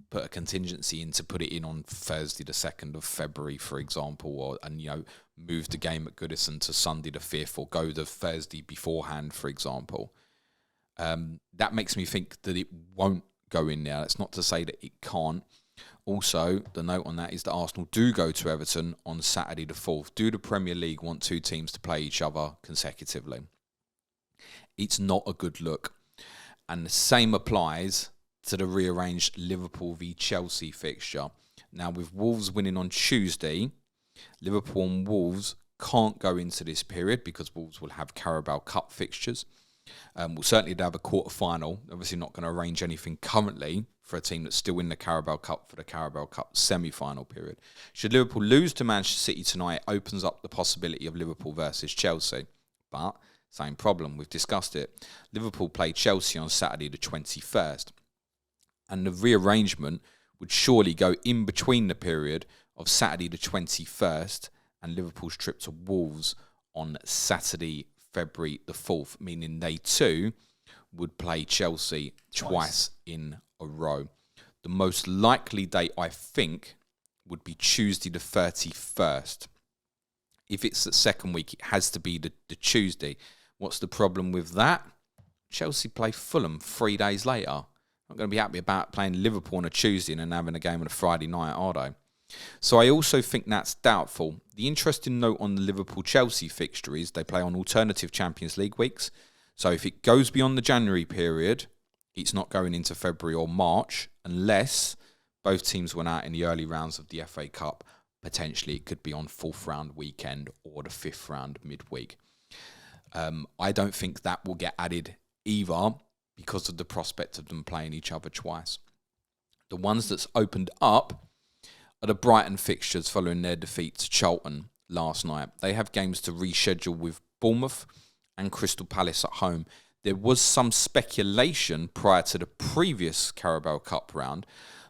put a contingency in to put it in on Thursday the 2nd of February, for example, and move the game at Goodison to Sunday the 5th, or go the Thursday beforehand, for example. That makes me think that it won't go in there. That's not to say that it can't. Also, the note on that is that Arsenal do go to Everton on Saturday the 4th. Do the Premier League want 2 teams to play each other consecutively? It's not a good look. And the same applies to the rearranged Liverpool v Chelsea fixture. Now, with Wolves winning on Tuesday, Liverpool and Wolves can't go into this period because Wolves will have Carabao Cup fixtures. We'll certainly have a quarter-final. Obviously not going to arrange anything currently for a team that's still in the Carabao Cup for the Carabao Cup semi-final period. Should Liverpool lose to Manchester City tonight, it opens up the possibility of Liverpool versus Chelsea. But, same problem, we've discussed it. Liverpool play Chelsea on Saturday the 21st. And the rearrangement would surely go in between the period of Saturday the 21st and Liverpool's trip to Wolves on Saturday, February the 4th, meaning they too would play Chelsea twice in a row. The most likely date, I think, would be Tuesday the 31st. If it's the second week, it has to be the Tuesday. What's the problem with that? Chelsea play Fulham 3 days later. Not going to be happy about playing Liverpool on a Tuesday and then having a game on a Friday night, are they? So I also think that's doubtful. The interesting note on the Liverpool-Chelsea fixture is they play on alternative Champions League weeks. So if it goes beyond the January period, it's not going into February or March unless both teams went out in the early rounds of the FA Cup. Potentially it could be on 4th round weekend or the 5th round midweek. I don't think that will get added either because of the prospect of them playing each other twice. The ones that's opened up are the Brighton fixtures following their defeat to Charlton last night. They have games to reschedule with Bournemouth and Crystal Palace at home. There was some speculation prior to the previous Carabao Cup round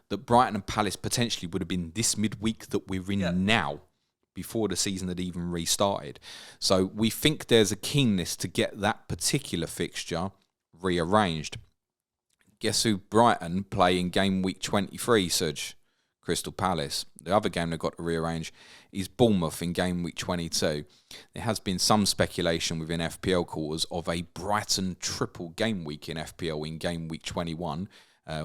that Brighton and Palace potentially would have been this midweek that we're in now, before the season had even restarted. So we think there's a keenness to get that particular fixture rearranged. Guess who Brighton play in game week 23, Suj? Crystal Palace. The other game they've got to rearrange is Bournemouth in game week 22. There has been some speculation within FPL quarters of a Brighton triple game week in FPL in game week 21,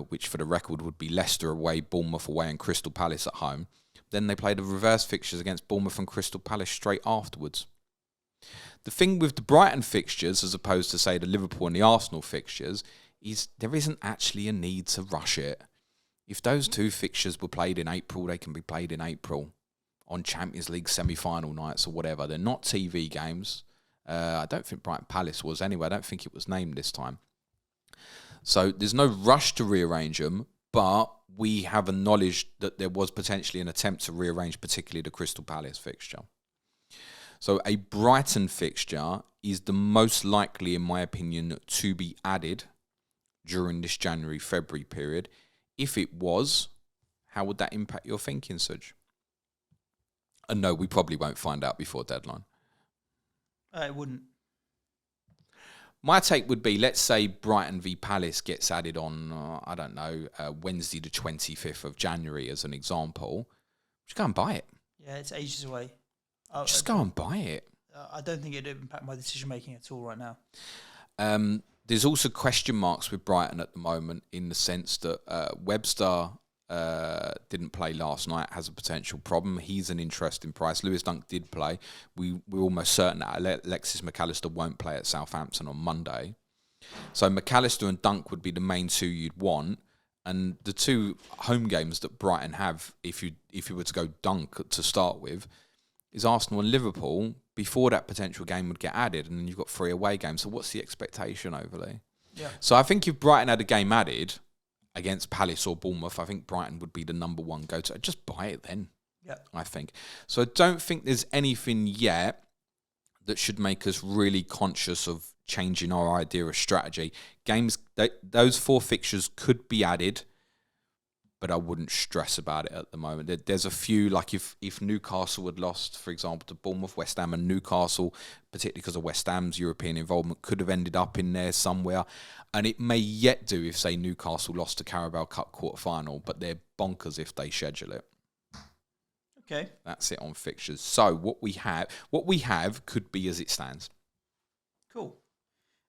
which for the record would be Leicester away, Bournemouth away and Crystal Palace at home. Then they play the reverse fixtures against Bournemouth and Crystal Palace straight afterwards. The thing with the Brighton fixtures, as opposed to, say, the Liverpool and the Arsenal fixtures, is there isn't actually a need to rush it. If those 2 fixtures were played in April, they can be played in April on Champions League semi-final nights or whatever. They're not TV games. I don't think Brighton Palace was anyway. I don't think it was named this time. So there's no rush to rearrange them, but we have acknowledged that there was potentially an attempt to rearrange particularly the Crystal Palace fixture. So a Brighton fixture is the most likely, in my opinion, to be added during this January-February period. If it was, how would that impact your thinking, Suj? And no, we probably won't find out before deadline. It wouldn't. My take would be, let's say Brighton v Palace gets added on, Wednesday the 25th of January as an example. Just go and buy it. Yeah, it's ages away. Just go and buy it. I don't think it'd impact my decision making at all right now. There's also question marks with Brighton at the moment in the sense that Webster didn't play last night, has a potential problem. He's an interesting price. Lewis Dunk did play. We're almost certain that Alexis McAllister won't play at Southampton on Monday. So McAllister and Dunk would be the main two you'd want. And the two home games that Brighton have, if you were to go Dunk to start with, is Arsenal and Liverpool. Before that potential game would get added, and then you've got 3 away games. So what's the expectation overly? Yeah. So I think if Brighton had a game added against Palace or Bournemouth, I think Brighton would be the number one go-to. Just buy it then. Yeah. I think. So I don't think there's anything yet that should make us really conscious of changing our idea of strategy. Games, those 4 fixtures could be added, but I wouldn't stress about it at the moment. There's a few, like if Newcastle had lost, for example, to Bournemouth, West Ham and Newcastle, particularly because of West Ham's European involvement, could have ended up in there somewhere. And it may yet do if, say, Newcastle lost to Carabao Cup quarter-final, but they're bonkers if they schedule it. Okay. That's it on fixtures. So what we have could be as it stands. Cool.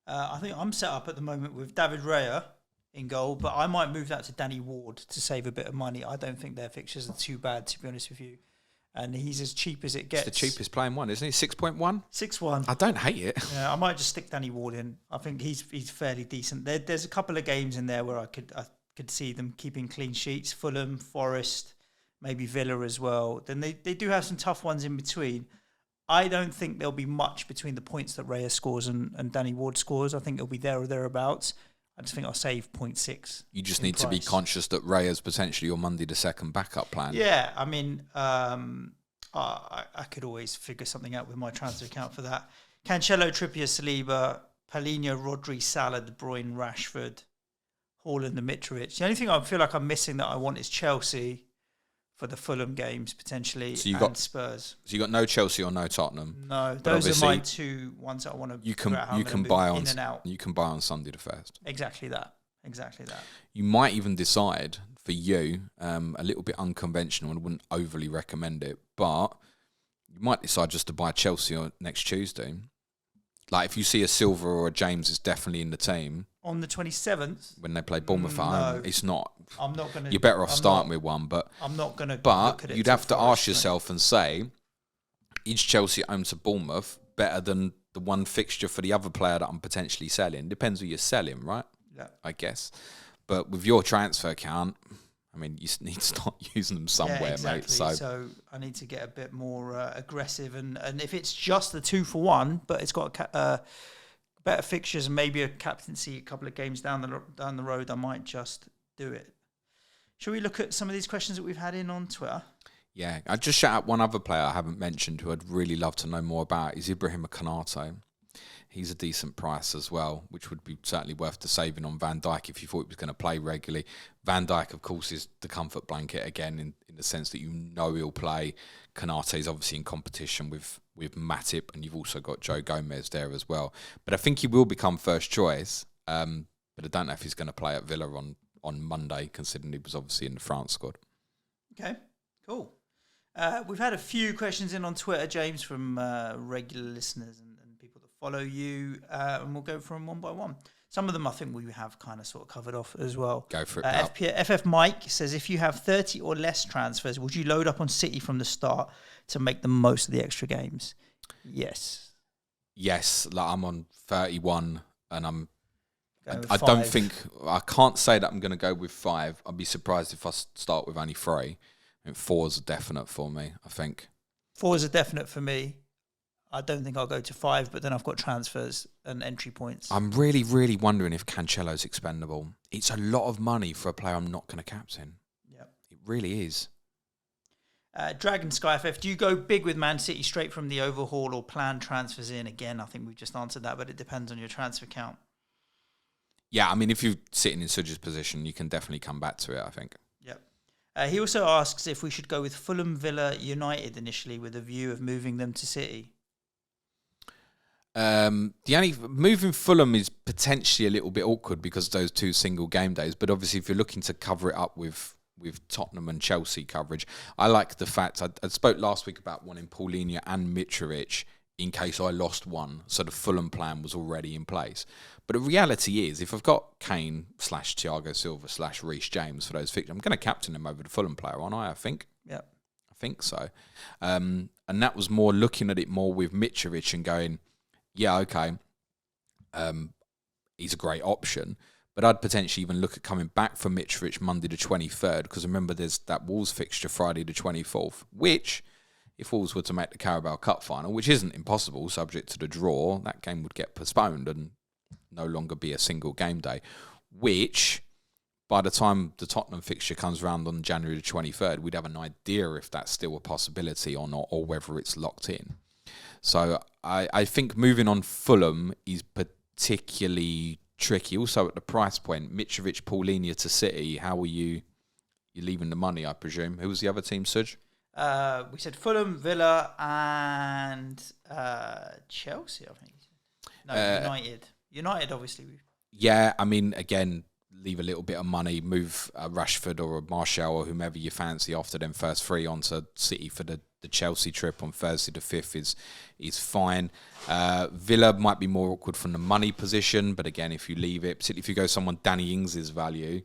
I think I'm set up at the moment with David Raya in goal, but I might move that to Danny Ward to save a bit of money. I don't think their fixtures are too bad, to be honest with you. And he's as cheap as it gets. It's the cheapest playing one, isn't he? 6.1? 6.1. I don't hate it. Yeah, I might just stick Danny Ward in. I think he's fairly decent. There's a couple of games in there where I could see them keeping clean sheets. Fulham, Forest, maybe Villa as well. Then they do have some tough ones in between. I don't think there'll be much between the points that Raya scores and Danny Ward scores. I think it'll be there or thereabouts. I just think I'll save 0.6. You just need to be conscious that Raya's potentially your Monday the 2nd backup plan. Yeah, I mean, I could always figure something out with my transfer account for that. Cancelo, Trippier, Saliba, Paulinho, Rodri, Salah, De Bruyne, Rashford, Haaland, and Mitrovic. The only thing I feel like I'm missing that I want is Chelsea for the Fulham games potentially, and Spurs. So you got no Chelsea or no Tottenham. No, those are my 2 ones that I want to. You can buy on in and out. You can buy on Sunday the 1st. Exactly that. You might even decide for you a little bit unconventional, and I wouldn't overly recommend it, but you might decide just to buy Chelsea on next Tuesday. Like if you see a Silva or a James is definitely in the team on the 27th when they play Bournemouth at home. It's not. I'm not going to. You're better off starting with one, but I'm not going to. But you'd have to ask yourself and say, is Chelsea at home to Bournemouth better than the one fixture for the other player that I'm potentially selling? Depends who you're selling, right? Yeah, I guess. But with your transfer account, I mean, you need to start using them somewhere, mate. So I need to get a bit more aggressive, and if it's just the 2 for 1, but it's got better fixtures and maybe a captaincy a couple of games down the road, I might just do it. Shall we look at some of these questions that we've had in on Twitter? Yeah, I'd just shout out one other player I haven't mentioned who I'd really love to know more about is Ibrahim Konate. He's a decent price as well, which would be certainly worth the saving on Van Dijk if you thought he was going to play regularly. Van Dijk, of course, is the comfort blanket again in the sense that you know he'll play. Konate is obviously in competition with Matip, and you've also got Joe Gomez there as well. But I think he will become first choice, but I don't know if he's going to play at Villa on Monday, considering he was obviously in the France squad. Okay, cool. We've had a few questions in on Twitter, James, from regular listeners and people that follow you, and we'll go through them one by one. Some of them I think we have kind of sort of covered off as well. Go for it. FF Mike says, if you have 30 or less transfers, would you load up on City from the start to make the most of the extra games? Yes. Yes, like I'm on 31 and I can't say that I'm going to go with 5. I'd be surprised if I start with only 3. I think 4 is a definite for me, I think. 4 is a definite for me. I don't think I'll go to 5, but then I've got transfers and entry points. I'm really, really wondering if Cancelo's expendable. It's a lot of money for a player I'm not going to captain. Yeah, it really is. Dragon SkyFF, do you go big with Man City straight from the overhaul or plan transfers in? Again, I think we've just answered that, but it depends on your transfer count. Yeah, I mean, if you're sitting in Suj's position, you can definitely come back to it, I think. Yep. He also asks if we should go with Fulham, Villa, United initially with a view of moving them to City. The only moving Fulham is potentially a little bit awkward because of those 2 single game days. But obviously, if you're looking to cover it up with with Tottenham and Chelsea coverage. I like the fact, I spoke last week about wanting Paulinho and Mitrovic in case I lost one, so the Fulham plan was already in place. But the reality is, if I've got Kane / Thiago Silva / Reece James for those fixtures, I'm going to captain him over the Fulham player, aren't I think? Yeah. I think so. And that was more looking at it more with Mitrovic and going, yeah, okay, he's a great option. But I'd potentially even look at coming back for Mitrovic Monday the 23rd, because remember there's that Wolves fixture Friday the 24th, which, if Wolves were to make the Carabao Cup final, which isn't impossible, subject to the draw, that game would get postponed and no longer be a single game day, which, by the time the Tottenham fixture comes around on January the 23rd, we'd have an idea if that's still a possibility or not, or whether it's locked in. So I think moving on Fulham is particularly tricky. Also at the price point, Mitrovic, Paulinho to City, how are you leaving the money, I presume? Who was the other team, Suj? We said Fulham, Villa, and Chelsea, I think. No, United. United, obviously. Yeah, I mean, again, leave a little bit of money, move a Rashford or a Martial or whomever you fancy after them first three onto City for the Chelsea trip on Thursday the 5th is fine. Villa might be more awkward from the money position, but again, if you leave it, particularly if you go someone Danny Ings' value,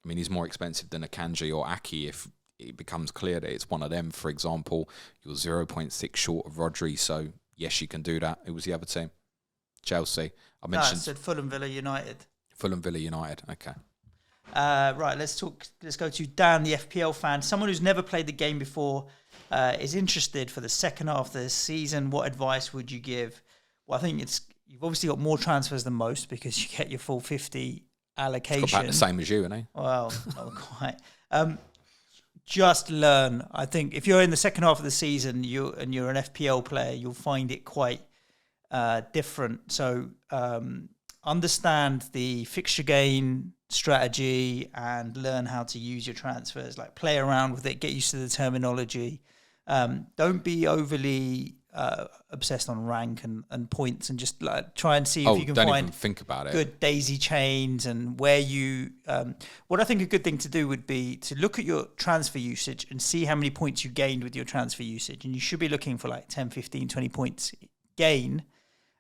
I mean, he's more expensive than Akanji or Aki if it becomes clear that it's one of them. For example, you're 0.6 short of Rodri, so yes, you can do that. Who was the other team? Chelsea. I said Fulham, Villa, United. Fulham, Villa, United. Okay. Right, let's go to Dan, the FPL fan. Someone who's never played the game before is interested for the second half of the season. What advice would you give? Well, I think you've obviously got more transfers than most because you get your full 50 allocation. It's got about the same as you, isn't he? Well, not quite. Just learn. I think if you're in the second half of the season you're an FPL player, you'll find it quite different. So understand the fixture gain strategy and learn how to use your transfers. Like, play around with it, get used to the terminology. Don't be overly obsessed on rank and points, and just like try and see if you can don't find even think about it. Good daisy chains and where you. What I think a good thing to do would be to look at your transfer usage and see how many points you gained with your transfer usage, and you should be looking for like 10, 15, 20 points gain,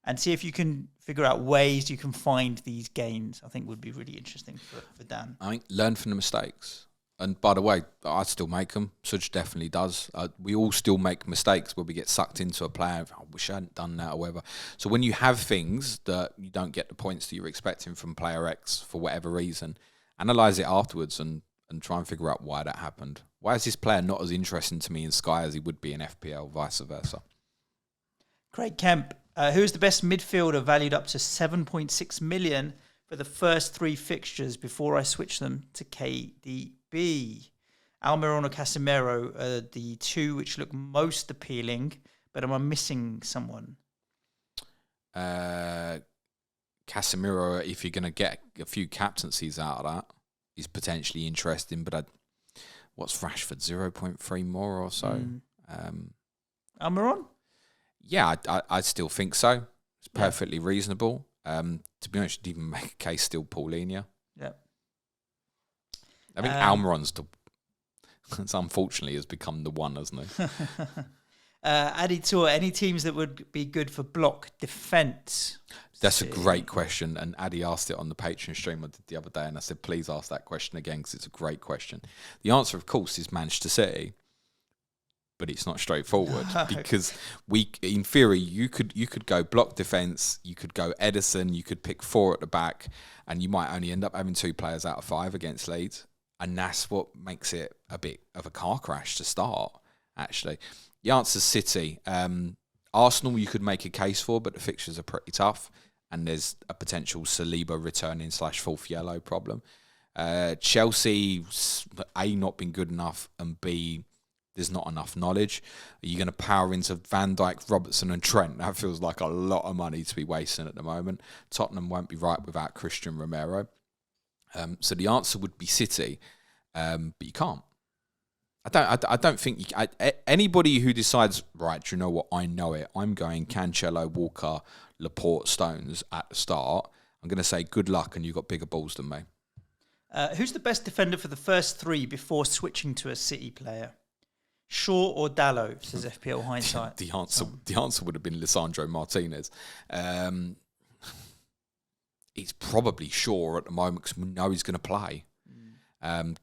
and see if you can figure out ways you can find these gains. I think would be really interesting for Dan. I think learn from the mistakes. And by the way, I still make them. Suj definitely does. We all still make mistakes where we get sucked into a player. I wish I hadn't done that or whatever. So when you have things that you don't get the points that you're expecting from player X for whatever reason, analyse it afterwards and try and figure out why that happened. Why is this player not as interesting to me in Sky as he would be in FPL, vice versa? Craig Kemp, who is the best midfielder valued up to 7.6 million for the first three fixtures before I switch them to KDB? Almiron or Casemiro are the two which look most appealing, but am I missing someone? Casemiro, if you're going to get a few captaincies out of that, is potentially interesting, but what's Rashford, 0.3 more or so? Almiron? Yeah, I still think so. It's perfectly reasonable. To be honest, you'd even make a case still Paulinho. Yeah. I think Almiron's unfortunately has become the one, hasn't he? Adi Tour, any teams that would be good for block defence? That's a great question, and Adi asked it on the Patreon stream I did the other day, and I said, please ask that question again because it's a great question. The answer, of course, is Manchester City, but it's not straightforward because in theory, you could go block defence, you could go Edison, you could pick four at the back, and you might only end up having 2 players out of 5 against Leeds. And that's what makes it a bit of a car crash to start, actually. The answer's City. Arsenal you could make a case for, but the fixtures are pretty tough. And there's a potential Saliba returning / 4th yellow problem. Chelsea, A, not been good enough, and B, there's not enough knowledge. Are you going to power into Van Dijk, Robertson and Trent? That feels like a lot of money to be wasting at the moment. Tottenham won't be right without Christian Romero. So the answer would be City, but you can't. I don't think anybody who decides, right, do you know what, I know it, I'm going Cancelo, Walker, Laporte, Stones at the start, I'm going to say good luck and you've got bigger balls than me. Who's the best defender for the first three before switching to a City player? Shaw or Dallo, says FPL Hindsight. The answer would have been Lisandro Martinez. It's probably Shaw at the moment because we know he's going to play. I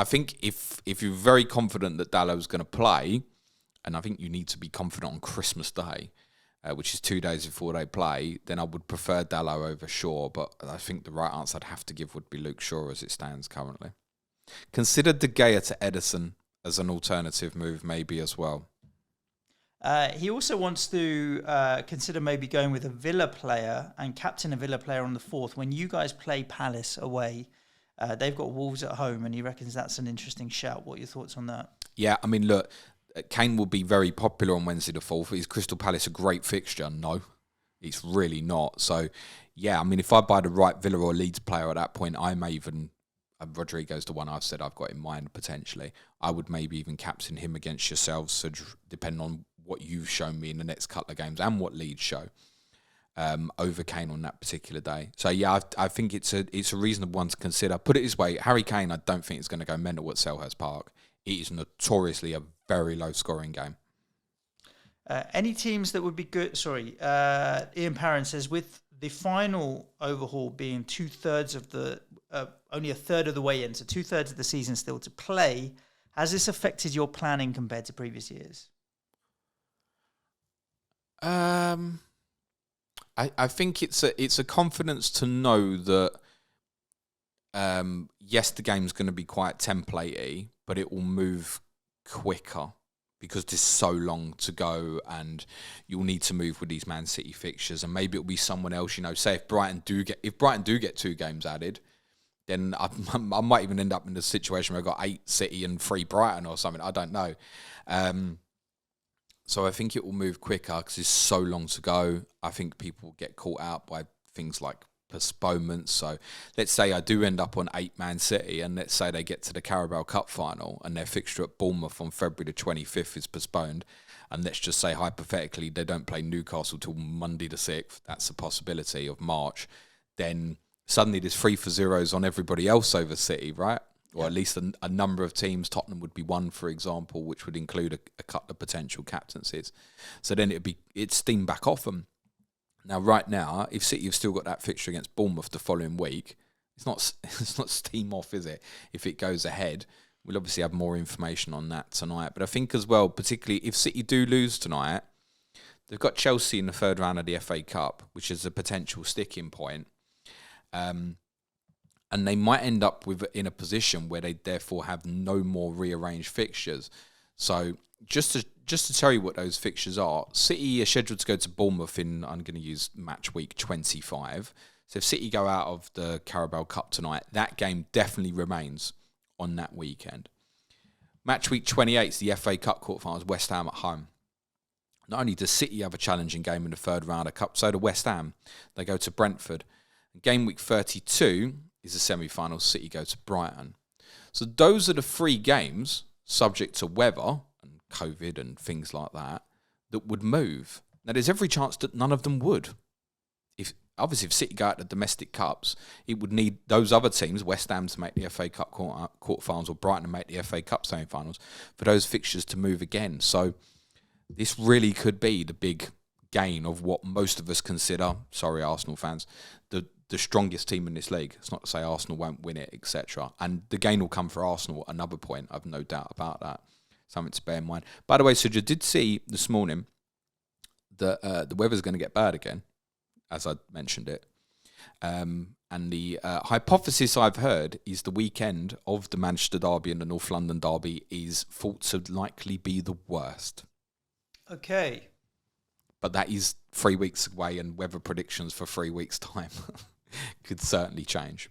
think if you're very confident that Dallo's going to play, and I think you need to be confident on Christmas Day, which is 2 days before they play, then I would prefer Dallo over Shaw. But I think the right answer I'd have to give would be Luke Shaw as it stands currently. Consider De Gea to Ederson as an alternative move maybe as well. He also wants to consider maybe going with a Villa player and captain a Villa player on the 4th. When you guys play Palace away, they've got Wolves at home, and he reckons that's an interesting shout. What are your thoughts on that? Yeah, I mean, look, Kane will be very popular on Wednesday the 4th. Is Crystal Palace a great fixture? No, it's really not. So, yeah, I mean, if I buy the right Villa or Leeds player at that point, I may even... Rodrigo's the one I've said I've got in mind potentially. I would maybe even captain him against yourselves, so depending on what you've shown me in the next couple of games and what Leeds show, over Kane on that particular day. So yeah, I think it's a reasonable one to consider. Put it this way, Harry Kane, I don't think is going to go mental at Selhurst Park. It is notoriously a very low scoring game. Any teams that would be good? Sorry, Ian Parron says, with the final overhaul being 2/3 of the only a third of the way in, so 2/3 of the season still to play, has this affected your planning compared to previous years? I think it's a confidence to know that yes, the game's going to be quite templatey, but it will move quicker because there's so long to go, and you'll need to move with these Man City fixtures, and maybe it'll be someone else. Say if Brighton do get 2 games added, then I might even end up in a situation where I've got 8 City and 3 Brighton or something. I don't know. So I think it will move quicker because it's so long to go. I think people will get caught out by things like postponements. So let's say I do end up on 8 Man City, and let's say they get to the Carabao Cup final and their fixture at Bournemouth on February the 25th is postponed. And let's just say hypothetically they don't play Newcastle till Monday the 6th. That's a possibility of March. Then suddenly there's 3-0s on everybody else over City, right? Or at least a number of teams. Tottenham would be one, for example, which would include a couple of potential captaincies. So then it'd steam back off them. Now, right now, if City have still got that fixture against Bournemouth the following week, it's not steam off, is it? If it goes ahead, we'll obviously have more information on that tonight. But I think as well, particularly if City do lose tonight, they've got Chelsea in the 3rd round of the FA Cup, which is a potential sticking point. And they might end up in a position where they therefore have no more rearranged fixtures. So just to tell you what those fixtures are, City are scheduled to go to Bournemouth in, I'm going to use match week 25. So if City go out of the Carabao Cup tonight, that game definitely remains on that weekend. Match week 28 is the FA Cup quarterfinals, West Ham at home. Not only does City have a challenging game in the 3rd round of Cup, so do West Ham. They go to Brentford. Game week 32 is the semi-final. City go to Brighton. So those are the 3 games, subject to weather and COVID and things like that, that would move. Now, there's every chance that none of them would. If City go out to domestic cups, it would need those other teams, West Ham to make the FA Cup quarterfinals or Brighton to make the FA Cup semi-finals, for those fixtures to move again. So this really could be the big gain of what most of us consider, sorry Arsenal fans, the strongest team in this league. It's not to say Arsenal won't win it, etc. And the gain will come for Arsenal at another point. I've no doubt about that. Something to bear in mind. By the way, so you did see this morning that the weather's going to get bad again, as I mentioned it. And the hypothesis I've heard is the weekend of the Manchester Derby and the North London Derby is thought to likely be the worst. Okay. But that is 3 weeks away, and weather predictions for 3 weeks' time could certainly change.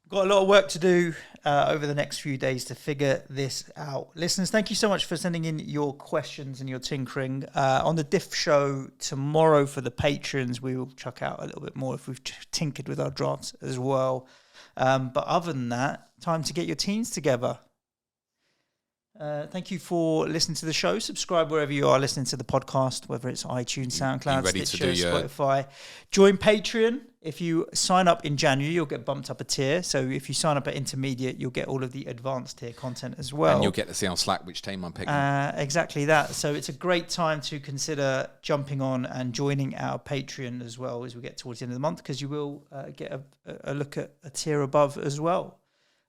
Got a lot of work to do over the next few days to figure this out. Listeners, thank you so much for sending in your questions and your tinkering. On the Diff show tomorrow for the patrons, we will chuck out a little bit more if we've tinkered with our drafts as well. But other than that, time to get your teams together. Thank you for listening to the show. Subscribe wherever you are listening to the podcast, whether it's iTunes, SoundCloud, Stitcher, Spotify. Join Patreon. If you sign up in January, you'll get bumped up a tier. So if you sign up at intermediate, you'll get all of the advanced tier content as well. And you'll get to see on Slack which team I'm picking. Exactly that. So it's a great time to consider jumping on and joining our Patreon as well as we get towards the end of the month, because you will get a look at a tier above as well.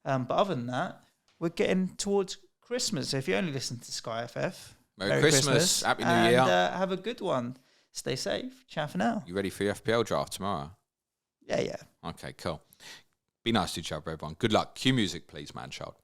But other than that, we're getting towards Christmas. So if you only listen to SkyFF, Merry Christmas. Happy New Year. And have a good one. Stay safe. Ciao for now. You ready for your FPL draft tomorrow? Yeah. Okay, cool. Be nice to each other, everyone. Good luck. Cue music, please, man child.